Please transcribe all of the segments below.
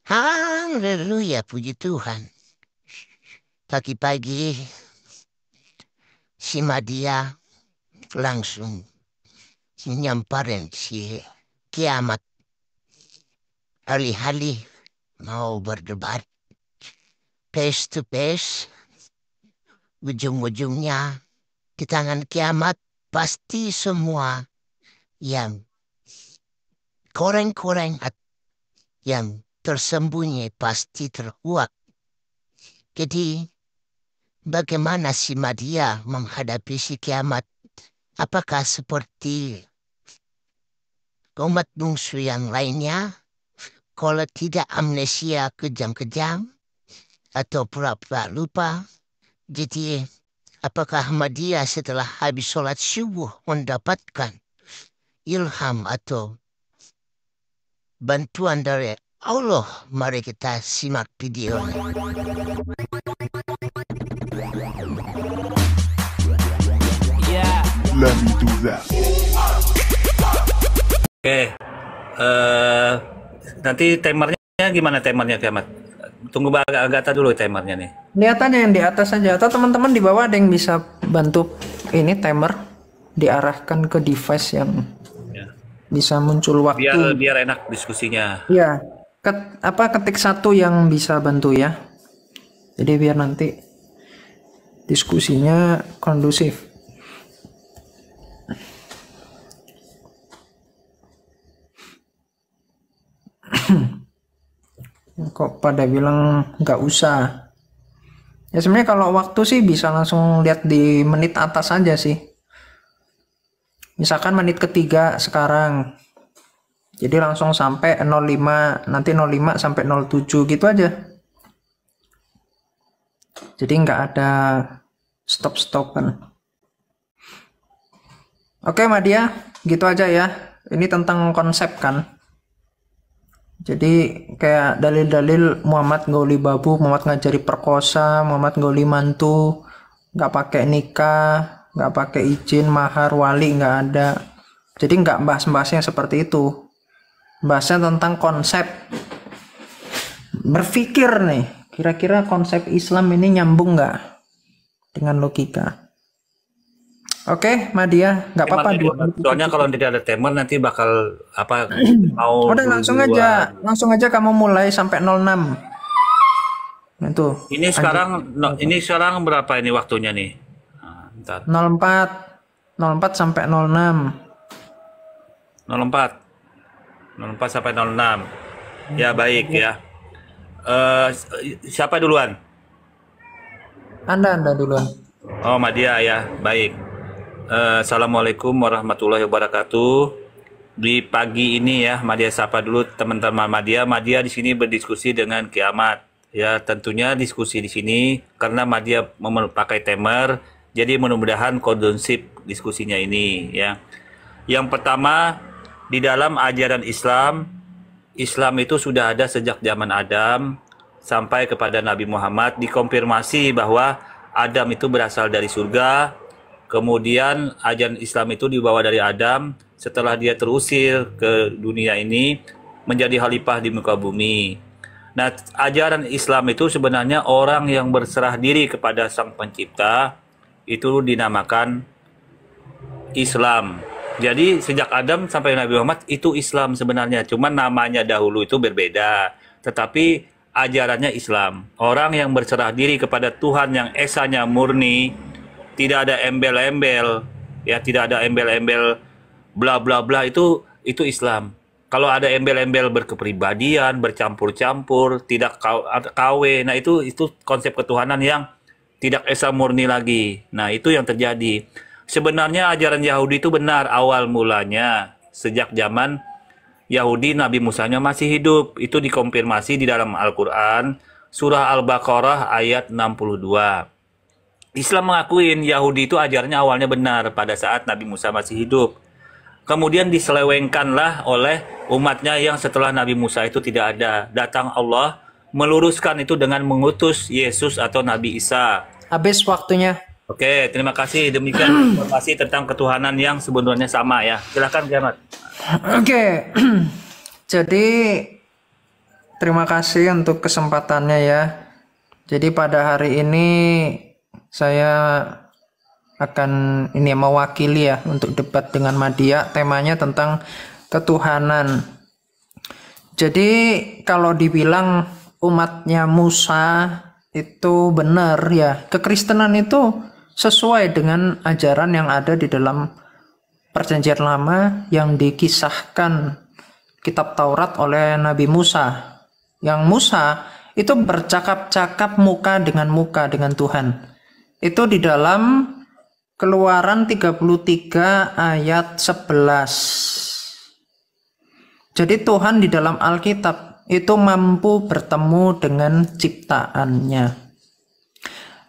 Haleluya, puji Tuhan. Pagi-pagi si Madia langsung nyamperin si kiamat. Alih-alih mau berdebat face to face, ujung-ujungnya di tangan kiamat pasti semua yang koreng-koreng yang tersembunyi pasti terkuak. Jadi bagaimana si Madia menghadapi si kiamat? Apakah seperti umat bungsu yang lainnya? Kalau tidak amnesia kejam-kejam atau pura-pura lupa? Jadi apakah Madia setelah habis sholat subuh mendapatkan ilham atau bantuan dari Allah? Mari kita simak video. Let me do that. Oke, nanti timernya gimana timernya kiamat? Tunggu Agatha dulu timernya nih. Lihatannya yang di atas saja atau teman-teman di bawah ada yang bisa bantu ini timer diarahkan ke device yang Ya. bisa muncul waktu. Biar enak diskusinya. Ya, ketik satu yang bisa bantu ya. Jadi biar nanti diskusinya kondusif. Kok pada bilang nggak usah? Ya sebenarnya kalau waktu sih bisa langsung lihat di menit atas aja sih. Misalkan menit ketiga sekarang. Jadi langsung sampai 05, nanti 05 sampai 07 gitu aja. Jadi nggak ada stop-stopan. Oke Madia, gitu aja ya. Ini tentang konsep kan. Jadi kayak dalil-dalil Muhammad ngoli babu, Muhammad ngajari perkosa, Muhammad ngoli mantu, nggak pakai nikah, nggak pakai izin, mahar, wali nggak ada. Jadi nggak bahas-bahasnya seperti itu. Bahasnya tentang konsep. Berpikir nih, kira-kira konsep Islam ini nyambung nggak dengan logika? Oke, Madia, nggak apa-apa. Soalnya kalau tidak ada timer nanti bakal mau. Udah langsung aja kamu mulai sampai 06. Itu. Ini sekarang berapa ini waktunya nih? Nah, bentar. 04 sampai 06. 04 sampai 06. Ya baik ya. Siapa duluan? Anda duluan. Oh Madia ya, baik. Assalamualaikum warahmatullahi wabarakatuh. Di pagi ini ya, Madia sapa dulu teman-teman Madia. Madia di sini berdiskusi dengan kiamat. Ya, tentunya diskusi di sini karena Madia memakai timer, jadi mudah-mudahan kondusif diskusinya ini ya. Yang pertama, di dalam ajaran Islam, Islam itu sudah ada sejak zaman Adam sampai kepada Nabi Muhammad, dikonfirmasi bahwa Adam itu berasal dari surga. Kemudian ajaran Islam itu dibawa dari Adam setelah dia terusir ke dunia ini menjadi khalifah di muka bumi. Nah, ajaran Islam itu sebenarnya orang yang berserah diri kepada Sang Pencipta itu dinamakan Islam. Jadi sejak Adam sampai Nabi Muhammad itu Islam sebenarnya, cuman namanya dahulu itu berbeda. Tetapi ajarannya Islam. Orang yang berserah diri kepada Tuhan yang esanya murni, tidak ada embel-embel, ya tidak ada embel-embel bla bla bla, itu Islam. Kalau ada embel-embel berkepribadian, bercampur-campur, tidak KW, nah itu konsep ketuhanan yang tidak esa murni lagi. Nah itu yang terjadi. Sebenarnya ajaran Yahudi itu benar awal mulanya sejak zaman Yahudi Nabi Musanya masih hidup. Itu dikonfirmasi di dalam Al-Quran surah Al-Baqarah ayat 62. Islam mengakuin Yahudi itu ajarnya awalnya benar pada saat Nabi Musa masih hidup. Kemudian diselewengkanlah oleh umatnya yang setelah Nabi Musa itu tidak ada. Datang Allah meluruskan itu dengan mengutus Yesus atau Nabi Isa. Habis waktunya. Oke, terima kasih. Demikian informasi tentang ketuhanan yang sebenarnya sama ya. Silakan Kiamat. Oke. Jadi terima kasih untuk kesempatannya ya. Jadi pada hari ini saya akan ini mewakili ya untuk debat dengan Madia. Temanya tentang ketuhanan. Jadi kalau dibilang umatnya Musa itu benar ya, kekristenan itu sesuai dengan ajaran yang ada di dalam Perjanjian Lama yang dikisahkan kitab Taurat oleh Nabi Musa. Yang Musa itu bercakap-cakap muka dengan Tuhan. Itu di dalam Keluaran 33 ayat 11. Jadi Tuhan di dalam Alkitab itu mampu bertemu dengan ciptaannya.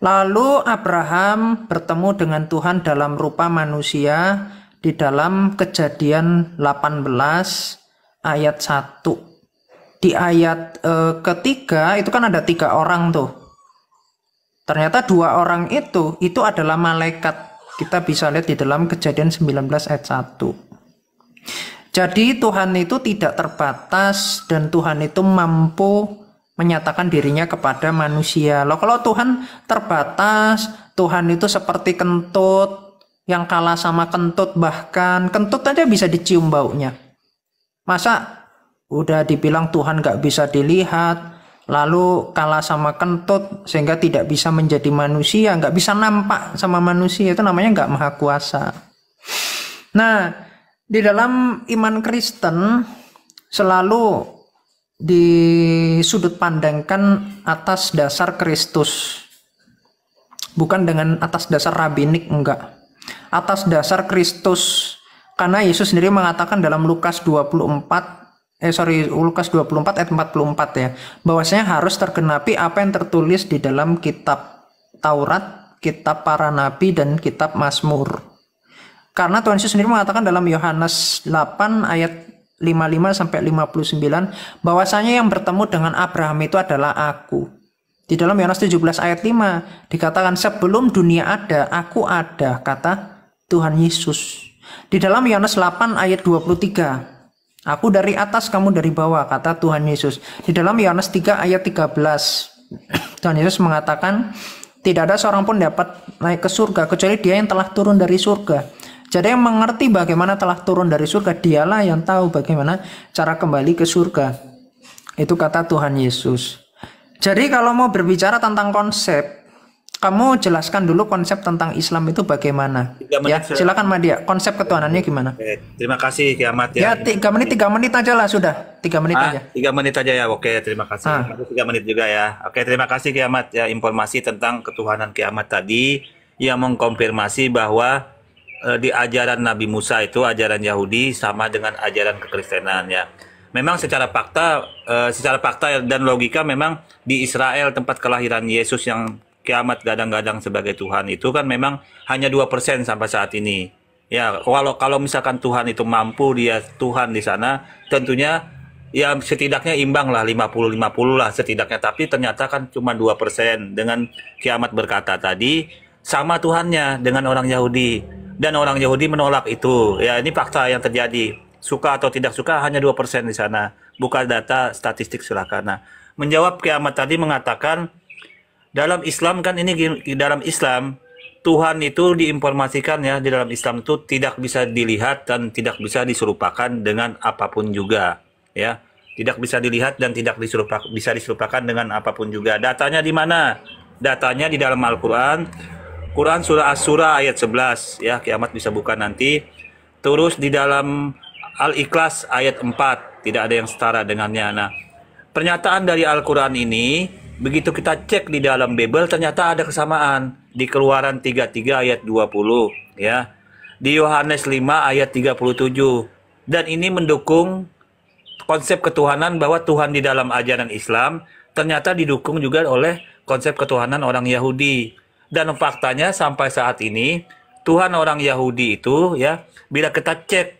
Lalu Abraham bertemu dengan Tuhan dalam rupa manusia di dalam Kejadian 18 ayat 1. Di ayat ketiga itu kan ada 3 orang tuh. Ternyata 2 orang itu adalah malaikat. Kita bisa lihat di dalam Kejadian 19 ayat 1. Jadi Tuhan itu tidak terbatas dan Tuhan itu mampu menyatakan dirinya kepada manusia. Loh, kalau Tuhan terbatas, Tuhan itu seperti kentut yang kalah sama kentut, bahkan kentut aja bisa dicium baunya. Masa udah dibilang Tuhan gak bisa dilihat, lalu kalah sama kentut sehingga tidak bisa menjadi manusia, gak bisa nampak sama manusia, itu namanya gak maha kuasa. Nah, di dalam iman Kristen selalu disudut pandangkan atas dasar Kristus, bukan dengan atas dasar rabinik, enggak, atas dasar Kristus. Karena Yesus sendiri mengatakan dalam Lukas 24 ayat 44 ya, bahwasanya harus tergenapi apa yang tertulis di dalam kitab Taurat, kitab para nabi, dan kitab Mazmur. Karena Tuhan Yesus sendiri mengatakan dalam Yohanes 8 ayat 55 sampai 59 bahwasanya yang bertemu dengan Abraham itu adalah aku. Di dalam Yohanes 17 ayat 5 dikatakan sebelum dunia ada, aku ada, kata Tuhan Yesus. Di dalam Yohanes 8 ayat 23, aku dari atas, kamu dari bawah, kata Tuhan Yesus. Di dalam Yohanes 3 ayat 13, Tuhan Yesus mengatakan, tidak ada seorang pun dapat naik ke surga kecuali dia yang telah turun dari surga. Jadi yang mengerti bagaimana telah turun dari surga, dialah yang tahu bagaimana cara kembali ke surga. Itu kata Tuhan Yesus. Jadi kalau mau berbicara tentang konsep, kamu jelaskan dulu konsep tentang Islam itu bagaimana. Ya, silakan Madia. Konsep ketuhanannya gimana? Oke, terima kasih Kiamat ya. Ya, 3 menit aja lah sudah. 3 menit aja. 3 menit aja ya. Oke, terima kasih. 3 menit juga ya. Oke, terima kasih Kiamat ya, informasi tentang ketuhanan Kiamat tadi yang mengkonfirmasi bahwa di ajaran Nabi Musa itu ajaran Yahudi sama dengan ajaran kekristenan ya. Memang secara fakta dan logika memang di Israel tempat kelahiran Yesus yang Kiamat gadang-gadang sebagai Tuhan itu kan memang hanya 2% sampai saat ini. Ya, kalau misalkan Tuhan itu mampu, dia Tuhan di sana, tentunya ya setidaknya imbang lah 50-50 lah setidaknya. Tapi ternyata kan cuma 2%. Dengan Kiamat berkata tadi sama Tuhannya dengan orang Yahudi, dan orang Yahudi menolak itu. Ya, ini fakta yang terjadi. Suka atau tidak suka hanya 2% di sana. Buka data statistik silakan. Nah, menjawab Kiamat tadi mengatakan dalam Islam kan ini, dalam Islam Tuhan itu diinformasikan ya, di dalam Islam itu tidak bisa dilihat dan tidak bisa diserupakan dengan apapun juga ya, tidak bisa dilihat dan tidak bisa diserupakan dengan apapun juga. Datanya di mana? Datanya di dalam Al-Quran, Quran surah As-Surah ayat 11 ya, Kiamat bisa buka nanti. Terus di dalam Al-Ikhlas ayat 4, tidak ada yang setara dengannya. Nah, pernyataan dari Al-Quran ini begitu kita cek di dalam Bible ternyata ada kesamaan. Di Keluaran 33 ayat 20 ya. Di Yohanes 5 ayat 37. Dan ini mendukung konsep ketuhanan bahwa Tuhan di dalam ajaran Islam ternyata didukung juga oleh konsep ketuhanan orang Yahudi. Dan faktanya sampai saat ini Tuhan orang Yahudi itu ya, bila kita cek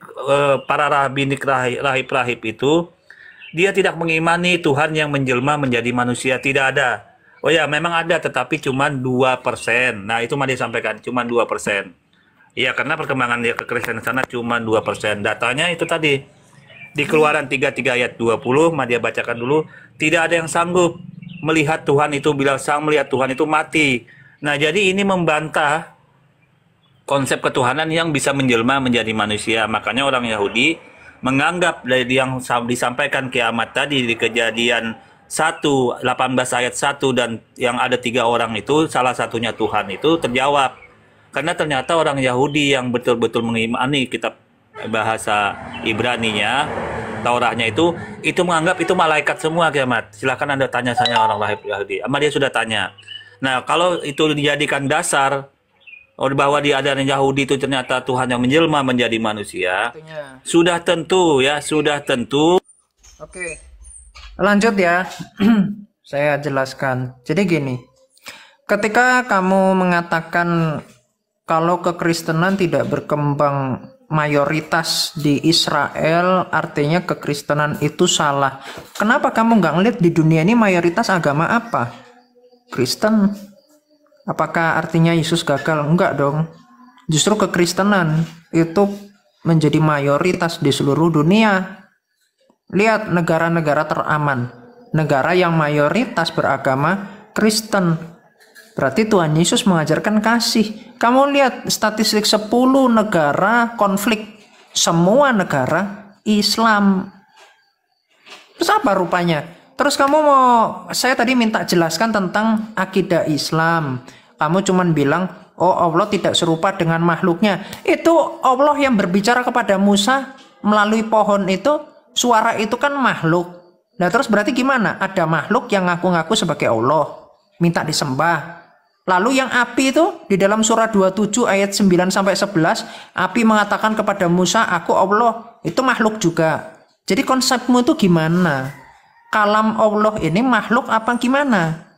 para rabbinik rahib-rahib itu, dia tidak mengimani Tuhan yang menjelma menjadi manusia, tidak ada. Oh ya, memang ada, tetapi cuma 2%. Nah, itu mah disampaikan, cuma 2%. Iya, karena perkembangan dia kekristenan sana cuma 2%. Datanya itu tadi. Di Keluaran 33 ayat 20, Madia bacakan dulu. Tidak ada yang sanggup melihat Tuhan itu bila sang melihat Tuhan itu mati. Nah, jadi ini membantah konsep ketuhanan yang bisa menjelma menjadi manusia. Makanya orang Yahudi menganggap dari yang disampaikan kiamat tadi di Kejadian 1, 18 ayat 1 dan yang ada 3 orang itu, salah satunya Tuhan itu terjawab. Karena ternyata orang Yahudi yang betul-betul mengimani kitab bahasa Ibrani-nya, Taurahnya itu menganggap itu malaikat semua kiamat. Silakan Anda tanya orang Yahudi. Dia sudah tanya. Nah, kalau itu dijadikan dasar bahwa di ajaran Yahudi itu ternyata Tuhan yang menjelma menjadi manusia, sudah tentu. Oke. Lanjut ya. Saya jelaskan. Jadi gini. Ketika kamu mengatakan kalau kekristenan tidak berkembang mayoritas di Israel, artinya kekristenan itu salah. Kenapa kamu nggak ngeliat di dunia ini mayoritas agama apa? Kristen. Apakah artinya Yesus gagal? Enggak dong. Justru kekristenan itu menjadi mayoritas di seluruh dunia. Lihat negara-negara teraman. Negara yang mayoritas beragama Kristen. Berarti Tuhan Yesus mengajarkan kasih. Kamu lihat statistik 10 negara konflik. Semua negara Islam. Terus apa rupanya? Terus kamu saya tadi minta jelaskan tentang akidah Islam. Kamu cuman bilang, oh Allah tidak serupa dengan makhluknya. Itu Allah yang berbicara kepada Musa melalui pohon itu, suara itu kan makhluk. Nah terus berarti gimana? Ada makhluk yang ngaku-ngaku sebagai Allah. Minta disembah. Lalu yang api itu di dalam surah 27 ayat 9 sampai 11, api mengatakan kepada Musa, "Aku Allah." Itu makhluk juga. Jadi konsepmu itu gimana? Kalam Allah ini makhluk apa gimana?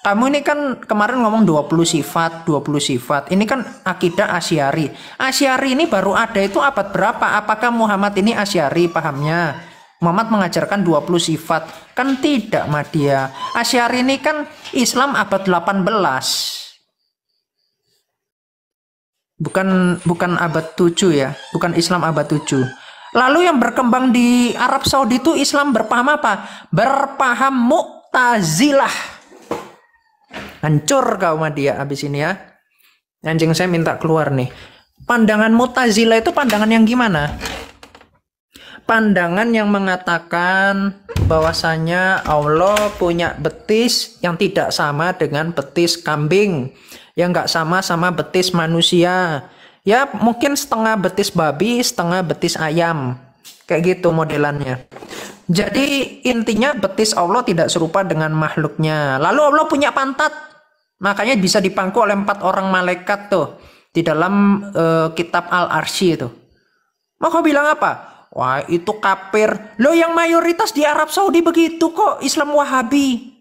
Kamu ini kan kemarin ngomong 20 sifat. Ini kan akidah Asy'ari. Asy'ari ini baru ada itu abad berapa? Apakah Muhammad ini Asy'ari pahamnya? Muhammad mengajarkan 20 sifat. Kan tidak, Madia. Asy'ari ini kan Islam abad 18. Bukan abad 7 ya. Bukan Islam abad 7. Lalu yang berkembang di Arab Saudi itu Islam berpaham apa? Berpaham Mu'tazilah. Hancur kau Madia abis ini ya. Anjing saya minta keluar nih. Pandangan Mu'tazilah itu pandangan yang gimana? Pandangan yang mengatakan bahwasanya Allah punya betis yang tidak sama dengan betis kambing, yang nggak sama betis manusia. Ya mungkin setengah betis babi, setengah betis ayam, kayak gitu modelannya. Jadi intinya betis Allah tidak serupa dengan makhluknya. Lalu Allah punya pantat, makanya bisa dipangku oleh 4 orang malaikat tuh di dalam kitab Al-Arsy itu. Maka bilang apa? Wah itu kafir. Loh yang mayoritas di Arab Saudi begitu kok, Islam Wahabi.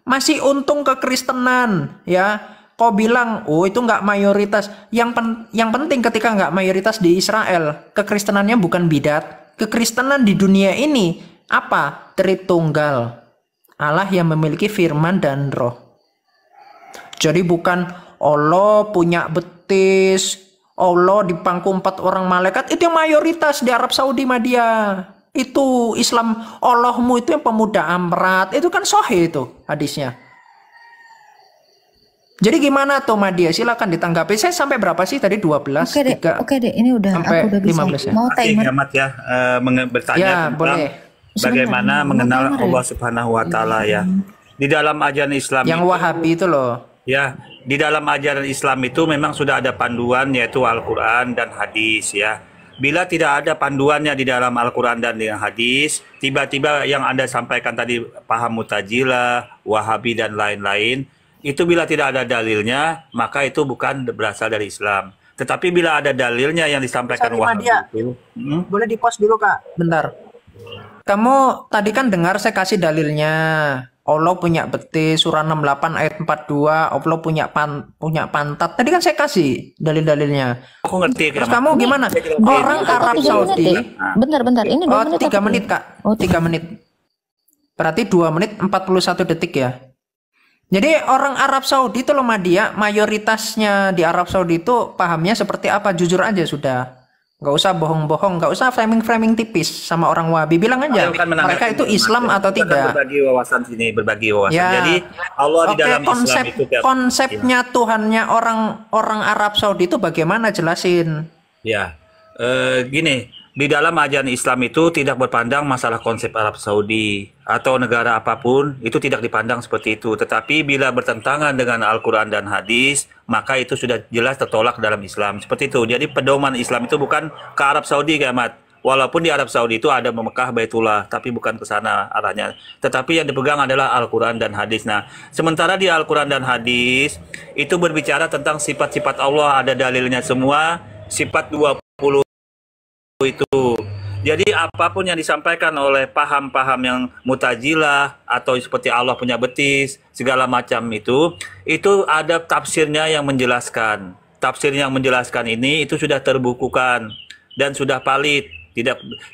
Masih untung kekristenan ya. Kau bilang, oh itu nggak mayoritas. Yang penting ketika nggak mayoritas di Israel, kekristenannya bukan bidat. Kekristenan di dunia ini apa? Tritunggal. Allah yang memiliki firman dan roh. Jadi bukan Allah punya betis, Allah dipangku 4 orang malaikat. Itu yang mayoritas di Arab Saudi Madia. Itu Islam Allahmu itu yang pemuda amrat. Itu kan sahih itu hadisnya. Jadi gimana tuh Madia? Silakan ditanggapi. Saya sampai berapa sih tadi? 12? Oke deh, oke deh. Ini udah sampai aku udah bisa. 15 ya? Mau timer? Amat ya bertanya Ya, tentang boleh. bagaimana Sebentar, mengenal mau timer ya? Allah Subhanahu wa taala ya. Di dalam ajaran Islam Yang Wahabi itu loh. ya, di dalam ajaran Islam itu memang sudah ada panduan yaitu Al-Qur'an dan hadis ya. Bila tidak ada panduannya di dalam Al-Qur'an dan dengan hadis, tiba-tiba yang Anda sampaikan tadi paham Mu'tazilah, Wahabi dan lain-lain, itu bila tidak ada dalilnya, maka itu bukan berasal dari Islam. Tetapi bila ada dalilnya yang disampaikan Wahabi itu, Boleh di-pause dulu Kak, bentar. Kamu tadi kan dengar saya kasih dalilnya. Allah punya betis, surah 68 ayat 42, Allah punya pantat. Tadi kan saya kasih dalil-dalilnya. aku ngerti. Terus kamu gimana? Orang Arab 3 Saudi. menit deh. Bentar. Ini 2 menit. 3 menit Kak. Oh, 3 menit. Berarti 2 menit 41 detik ya. Jadi orang Arab Saudi itu loh Madia, mayoritasnya di Arab Saudi itu pahamnya seperti apa? Jujur aja sudah. Nggak usah bohong-bohong, nggak usah framing-framing tipis sama orang Wahabi. Bilang aja, Ayo kan mereka menanggapi itu Islam atau kita kan tidak. berbagi wawasan sini, berbagi wawasan. Ya, Jadi Allah di oke, dalam Islam itu konsepnya Tuhannya orang Arab Saudi itu bagaimana, jelasin. ya, gini, di dalam ajaran Islam itu tidak berpandang masalah konsep Arab Saudi atau negara apapun, itu tidak dipandang seperti itu. Tetapi bila bertentangan dengan Al-Quran dan hadis, maka itu sudah jelas tertolak dalam Islam. Seperti itu. Jadi pedoman Islam itu bukan ke Arab Saudi, Kiamat. Walaupun di Arab Saudi itu ada Mekah, Baitullah, tapi bukan ke sana arahnya. Tetapi yang dipegang adalah Al-Quran dan hadis. Nah, sementara di Al-Quran dan hadis, itu berbicara tentang sifat-sifat Allah, ada dalilnya semua, sifat 20 itu. Jadi apapun yang disampaikan oleh paham-paham yang mutajilah atau seperti Allah punya betis, segala macam itu ada tafsirnya yang menjelaskan. Tafsir yang menjelaskan ini itu sudah terbukukan dan sudah valid,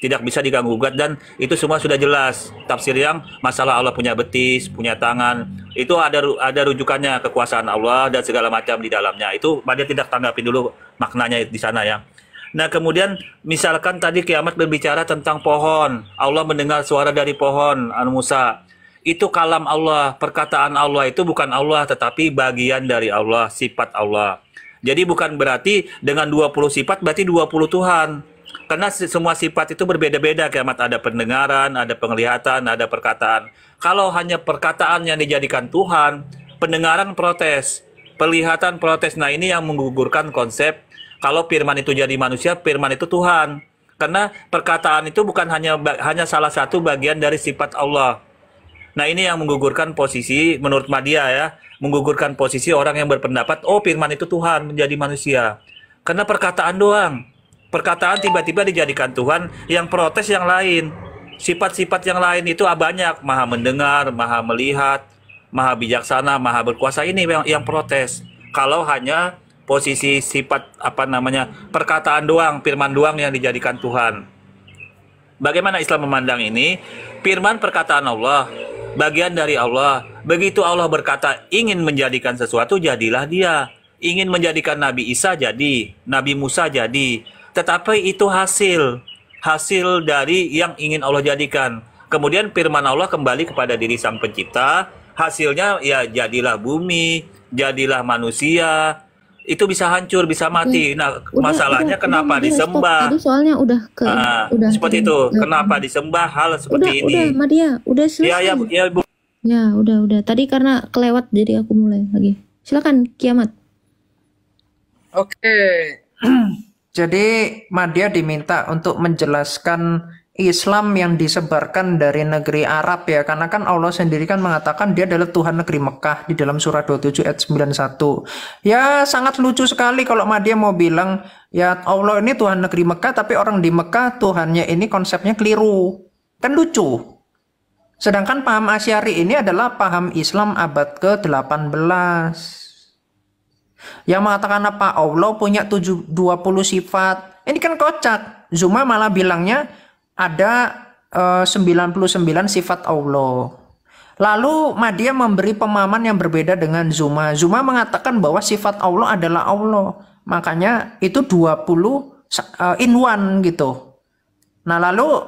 tidak bisa diganggu gugat, dan itu semua sudah jelas. Tafsir yang masalah Allah punya betis, punya tangan, itu ada rujukannya, kekuasaan Allah dan segala macam di dalamnya. Itu dia tidak tanggapi dulu maknanya di sana ya. Nah, kemudian misalkan tadi Kiamat berbicara tentang pohon. Allah mendengar suara dari pohon, Musa. Itu kalam Allah, perkataan Allah, itu bukan Allah, tetapi bagian dari Allah, sifat Allah. Jadi bukan berarti dengan 20 sifat berarti 20 Tuhan. Karena semua sifat itu berbeda-beda, Kiamat. Ada pendengaran, ada penglihatan, ada perkataan. Kalau hanya perkataan yang dijadikan Tuhan, pendengaran protes, penglihatan protes. Nah, ini yang menggugurkan konsep kalau firman itu jadi manusia, firman itu Tuhan. Karena perkataan itu bukan hanya salah satu bagian dari sifat Allah. Nah, ini yang menggugurkan posisi, menurut Madya ya, menggugurkan posisi orang yang berpendapat, oh firman itu Tuhan menjadi manusia. Karena perkataan doang. Perkataan tiba-tiba dijadikan Tuhan, yang protes yang lain. Sifat-sifat yang lain itu banyak. Maha mendengar, maha melihat, maha bijaksana, maha berkuasa, ini yang protes. Kalau hanya posisi sifat perkataan doang, firman doang yang dijadikan Tuhan. Bagaimana Islam memandang ini? Firman perkataan Allah, bagian dari Allah. Begitu Allah berkata ingin menjadikan sesuatu, jadilah dia. Ingin menjadikan Nabi Isa jadi, Nabi Musa jadi. Tetapi itu hasil dari yang ingin Allah jadikan. Kemudian firman Allah kembali kepada diri Sang Pencipta. Hasilnya ya jadilah bumi, jadilah manusia. Itu bisa hancur, bisa mati. Nah, masalahnya kenapa disembah? Tadi soalnya udah seperti itu. Kenapa disembah hal seperti ini? Udah, Madya, udah selesai. Ya, Bu. Ya, udah. Tadi karena kelewat jadi aku mulai lagi. Silakan, Kiamat. Oke. Jadi Madya diminta untuk menjelaskan Islam yang disebarkan dari negeri Arab ya, karena kan Allah sendiri kan mengatakan dia adalah Tuhan negeri Mekah di dalam surah 27 ayat 91. Ya sangat lucu sekali kalau Madya mau bilang ya Allah ini Tuhan negeri Mekah, tapi orang di Mekah Tuhannya ini konsepnya keliru. Kan lucu. Sedangkan paham Asy'ari ini adalah paham Islam abad ke-18. Yang mengatakan apa? Allah punya 20 sifat. Ini kan kocak. Zuma malah bilangnya ada 99 sifat Allah. Lalu Madya memberi pemahaman yang berbeda dengan Zuma. Zuma mengatakan bahwa sifat Allah adalah Allah. Makanya itu 20 in one gitu. Nah lalu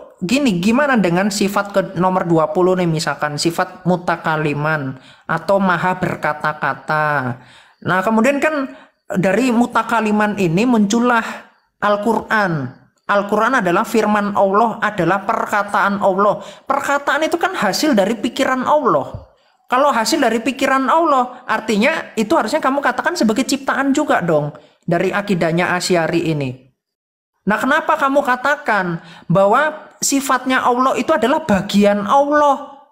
gimana dengan sifat ke nomor 20 nih, misalkan sifat mutakaliman atau maha berkata-kata. Nah kemudian kan dari mutakaliman ini muncullah Al-Quran. Al-Quran adalah firman Allah, adalah perkataan Allah. Perkataan itu kan hasil dari pikiran Allah. Kalau hasil dari pikiran Allah, artinya itu harusnya kamu katakan sebagai ciptaan juga dong. Dari akidahnya Asy'ari ini. Nah kenapa kamu katakan bahwa sifatnya Allah itu adalah bagian Allah?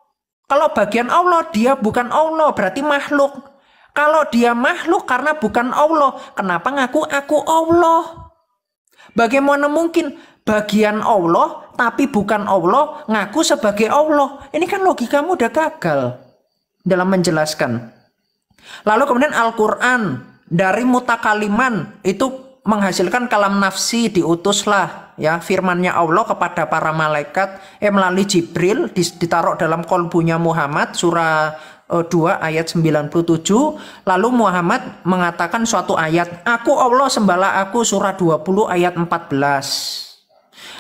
Kalau bagian Allah, dia bukan Allah, berarti makhluk. Kalau dia makhluk karena bukan Allah, kenapa ngaku aku Allah? Bagaimana mungkin bagian Allah tapi bukan Allah ngaku sebagai Allah? Ini kan logikamu udah gagal dalam menjelaskan. Lalu kemudian Al-Quran dari mutakaliman itu menghasilkan kalam nafsi, diutuslah ya firmannya Allah kepada para malaikat melalui Jibril, ditaruh dalam kolbunya Muhammad, surah 2 ayat 97. Lalu Muhammad mengatakan suatu ayat, aku Allah sembahlah aku, surah 20 ayat 14.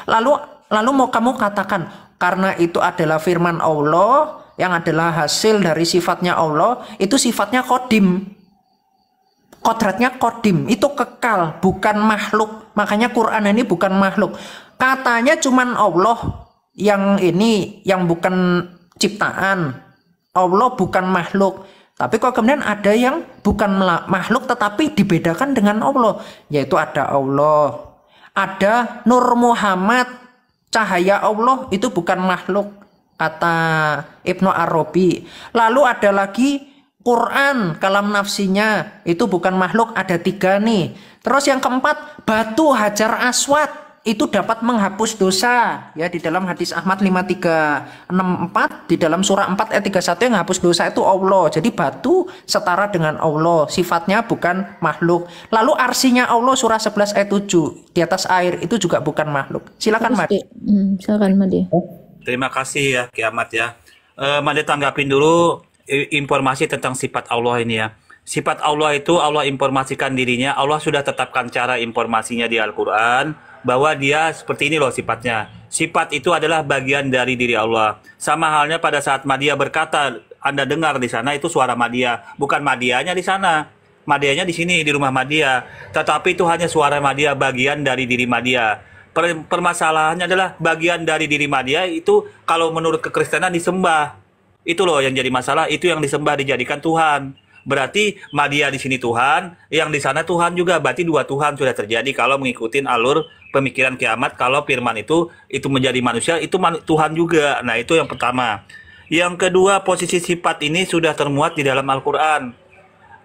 Lalu mau kamu katakan karena itu adalah firman Allah yang adalah hasil dari sifatnya Allah, itu sifatnya kodim, kodratnya kodim, itu kekal, bukan makhluk. Makanya Quran ini bukan makhluk. Katanya cuman Allah yang ini, yang bukan ciptaan. Allah bukan makhluk. Tapi kok kemudian ada yang bukan makhluk tetapi dibedakan dengan Allah, yaitu ada Allah, ada Nur Muhammad, cahaya Allah, itu bukan makhluk kata Ibnu Arabi. Lalu ada lagi Quran, kalam nafsinya, itu bukan makhluk, ada 3 nih. Terus yang keempat, batu Hajar Aswad itu dapat menghapus dosa, ya, di dalam hadis Ahmad 5364, di dalam surah 4 ayat 31, yang hapus dosa itu Allah. Jadi batu setara dengan Allah, sifatnya bukan makhluk. Lalu arsinya Allah surah 11 ayat 7 di atas air, itu juga bukan makhluk. Silakan Mas. Silakan Madi. Terima kasih ya Kiamat ya. Madi tanggapin dulu informasi tentang sifat Allah ini ya. Sifat Allah itu Allah informasikan dirinya, Allah sudah tetapkan cara informasinya di Al-Quran, bahwa dia seperti ini loh sifatnya. Sifat itu adalah bagian dari diri Allah. Sama halnya pada saat Madia berkata, Anda dengar di sana itu suara Madia, bukan Madianya di sana. Madianya di sini di rumah Madia. Tetapi itu hanya suara Madia, bagian dari diri Madia. Permasalahannya adalah bagian dari diri Madia itu kalau menurut kekristenan disembah. Itu loh yang jadi masalah, itu yang disembah dijadikan Tuhan. Berarti Madia di sini Tuhan, yang di sana Tuhan juga. Berarti 2 Tuhan sudah terjadi kalau mengikuti alur pemikiran Kiamat. Kalau firman itu menjadi manusia, itu Tuhan juga. Nah, itu yang pertama. Yang kedua, posisi sifat ini sudah termuat di dalam Al-Quran.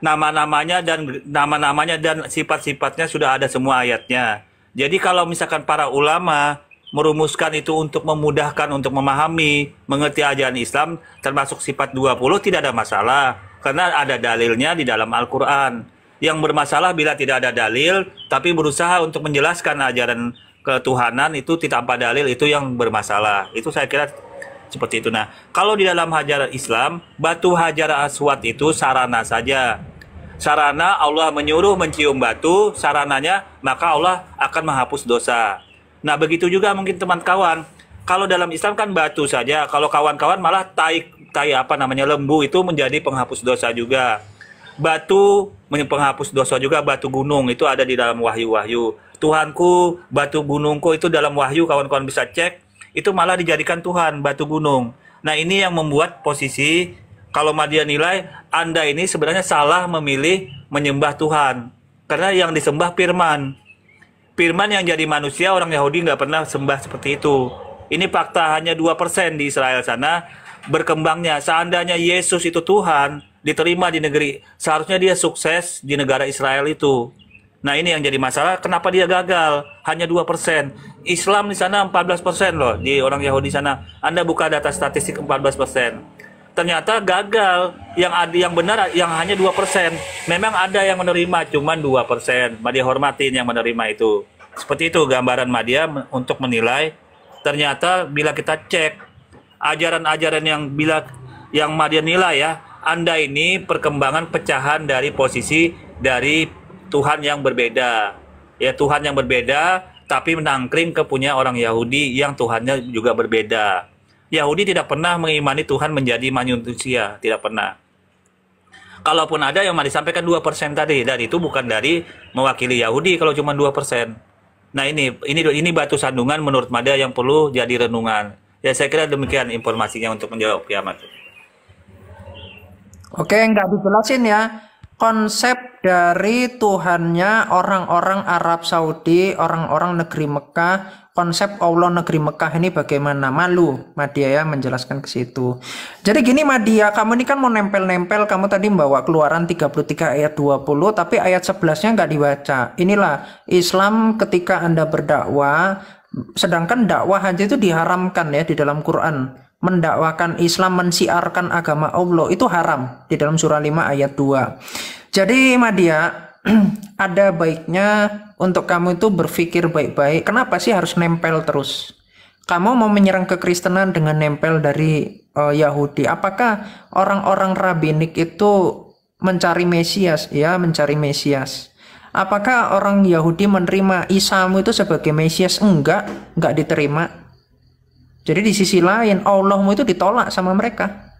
Nama-namanya dan sifat-sifatnya sudah ada semua ayatnya. Jadi kalau misalkan para ulama merumuskan itu untuk memudahkan, untuk memahami, mengerti ajaran Islam, termasuk sifat 20, tidak ada masalah. Karena ada dalilnya di dalam Al-Quran. Yang bermasalah bila tidak ada dalil, tapi berusaha untuk menjelaskan ajaran ketuhanan itu tanpa dalil, itu yang bermasalah. Itu saya kira seperti itu. Nah, kalau di dalam ajaran Islam, batu Hajar Aswad itu sarana saja. Sarana Allah menyuruh mencium batu, sarananya maka Allah akan menghapus dosa. Nah, begitu juga mungkin teman kawan. Kalau dalam Islam kan batu saja, kalau kawan-kawan malah lembu itu menjadi penghapus dosa juga. Batu penghapus dosa juga, batu gunung itu ada di dalam wahyu-wahyu. Tuhanku, batu gunungku itu dalam wahyu, kawan-kawan bisa cek, itu malah dijadikan Tuhan, batu gunung. Nah, ini yang membuat posisi, kalau Madia nilai, Anda ini sebenarnya salah memilih menyembah Tuhan. Karena yang disembah firman. Firman yang jadi manusia, orang Yahudi nggak pernah sembah seperti itu. Ini fakta, hanya 2% di Israel sana berkembangnya. Seandainya Yesus itu Tuhan, diterima di negeri, seharusnya dia sukses di negara Israel itu. Nah, ini yang jadi masalah, kenapa dia gagal? Hanya 2%. Islam di sana 14% loh, di orang Yahudi sana. Anda buka data statistik 14%. Ternyata gagal. Yang benar yang hanya 2%. Memang ada yang menerima, cuman 2%. Madia hormatin yang menerima itu. Seperti itu gambaran Madia untuk menilai. Ternyata bila kita cek ajaran-ajaran yang Madia nilai ya, Anda ini perkembangan pecahan dari posisi dari Tuhan yang berbeda. Ya, Tuhan yang berbeda tapi menangkring ke punya orang Yahudi yang Tuhannya juga berbeda. Yahudi tidak pernah mengimani Tuhan menjadi manusia, tidak pernah. Kalaupun ada yang disampaikan 2% tadi, dan itu bukan dari mewakili Yahudi kalau cuma 2%. Nah, ini batu sandungan menurut Madia yang perlu jadi renungan. Ya, saya kira demikian informasinya untuk menjawab Kiamat. Oke, nggak dijelasin ya. Konsep dari Tuhannya orang-orang Arab Saudi, orang-orang negeri Mekah, konsep Allah negeri Mekah ini bagaimana? Malu Madia ya menjelaskan ke situ. Jadi gini Madia, kamu ini kan mau nempel-nempel, kamu tadi membawa Keluaran 33 ayat 20, tapi ayat 11-nya nggak dibaca. Inilah Islam ketika Anda berdakwah, sedangkan dakwah aja itu diharamkan ya di dalam Quran. Mendakwakan Islam, mensiarkan agama Allah itu haram di dalam surah 5 ayat 2. Jadi Madia, ada baiknya untuk kamu itu berpikir baik-baik. Kenapa sih harus nempel terus? Kamu mau menyerang kekristenan dengan nempel dari Yahudi. Apakah orang-orang rabbinik itu mencari Mesias? Ya, mencari Mesias. Apakah orang Yahudi menerima Isamu itu sebagai Mesias? Enggak diterima. Jadi di sisi lain, Allahmu itu ditolak sama mereka.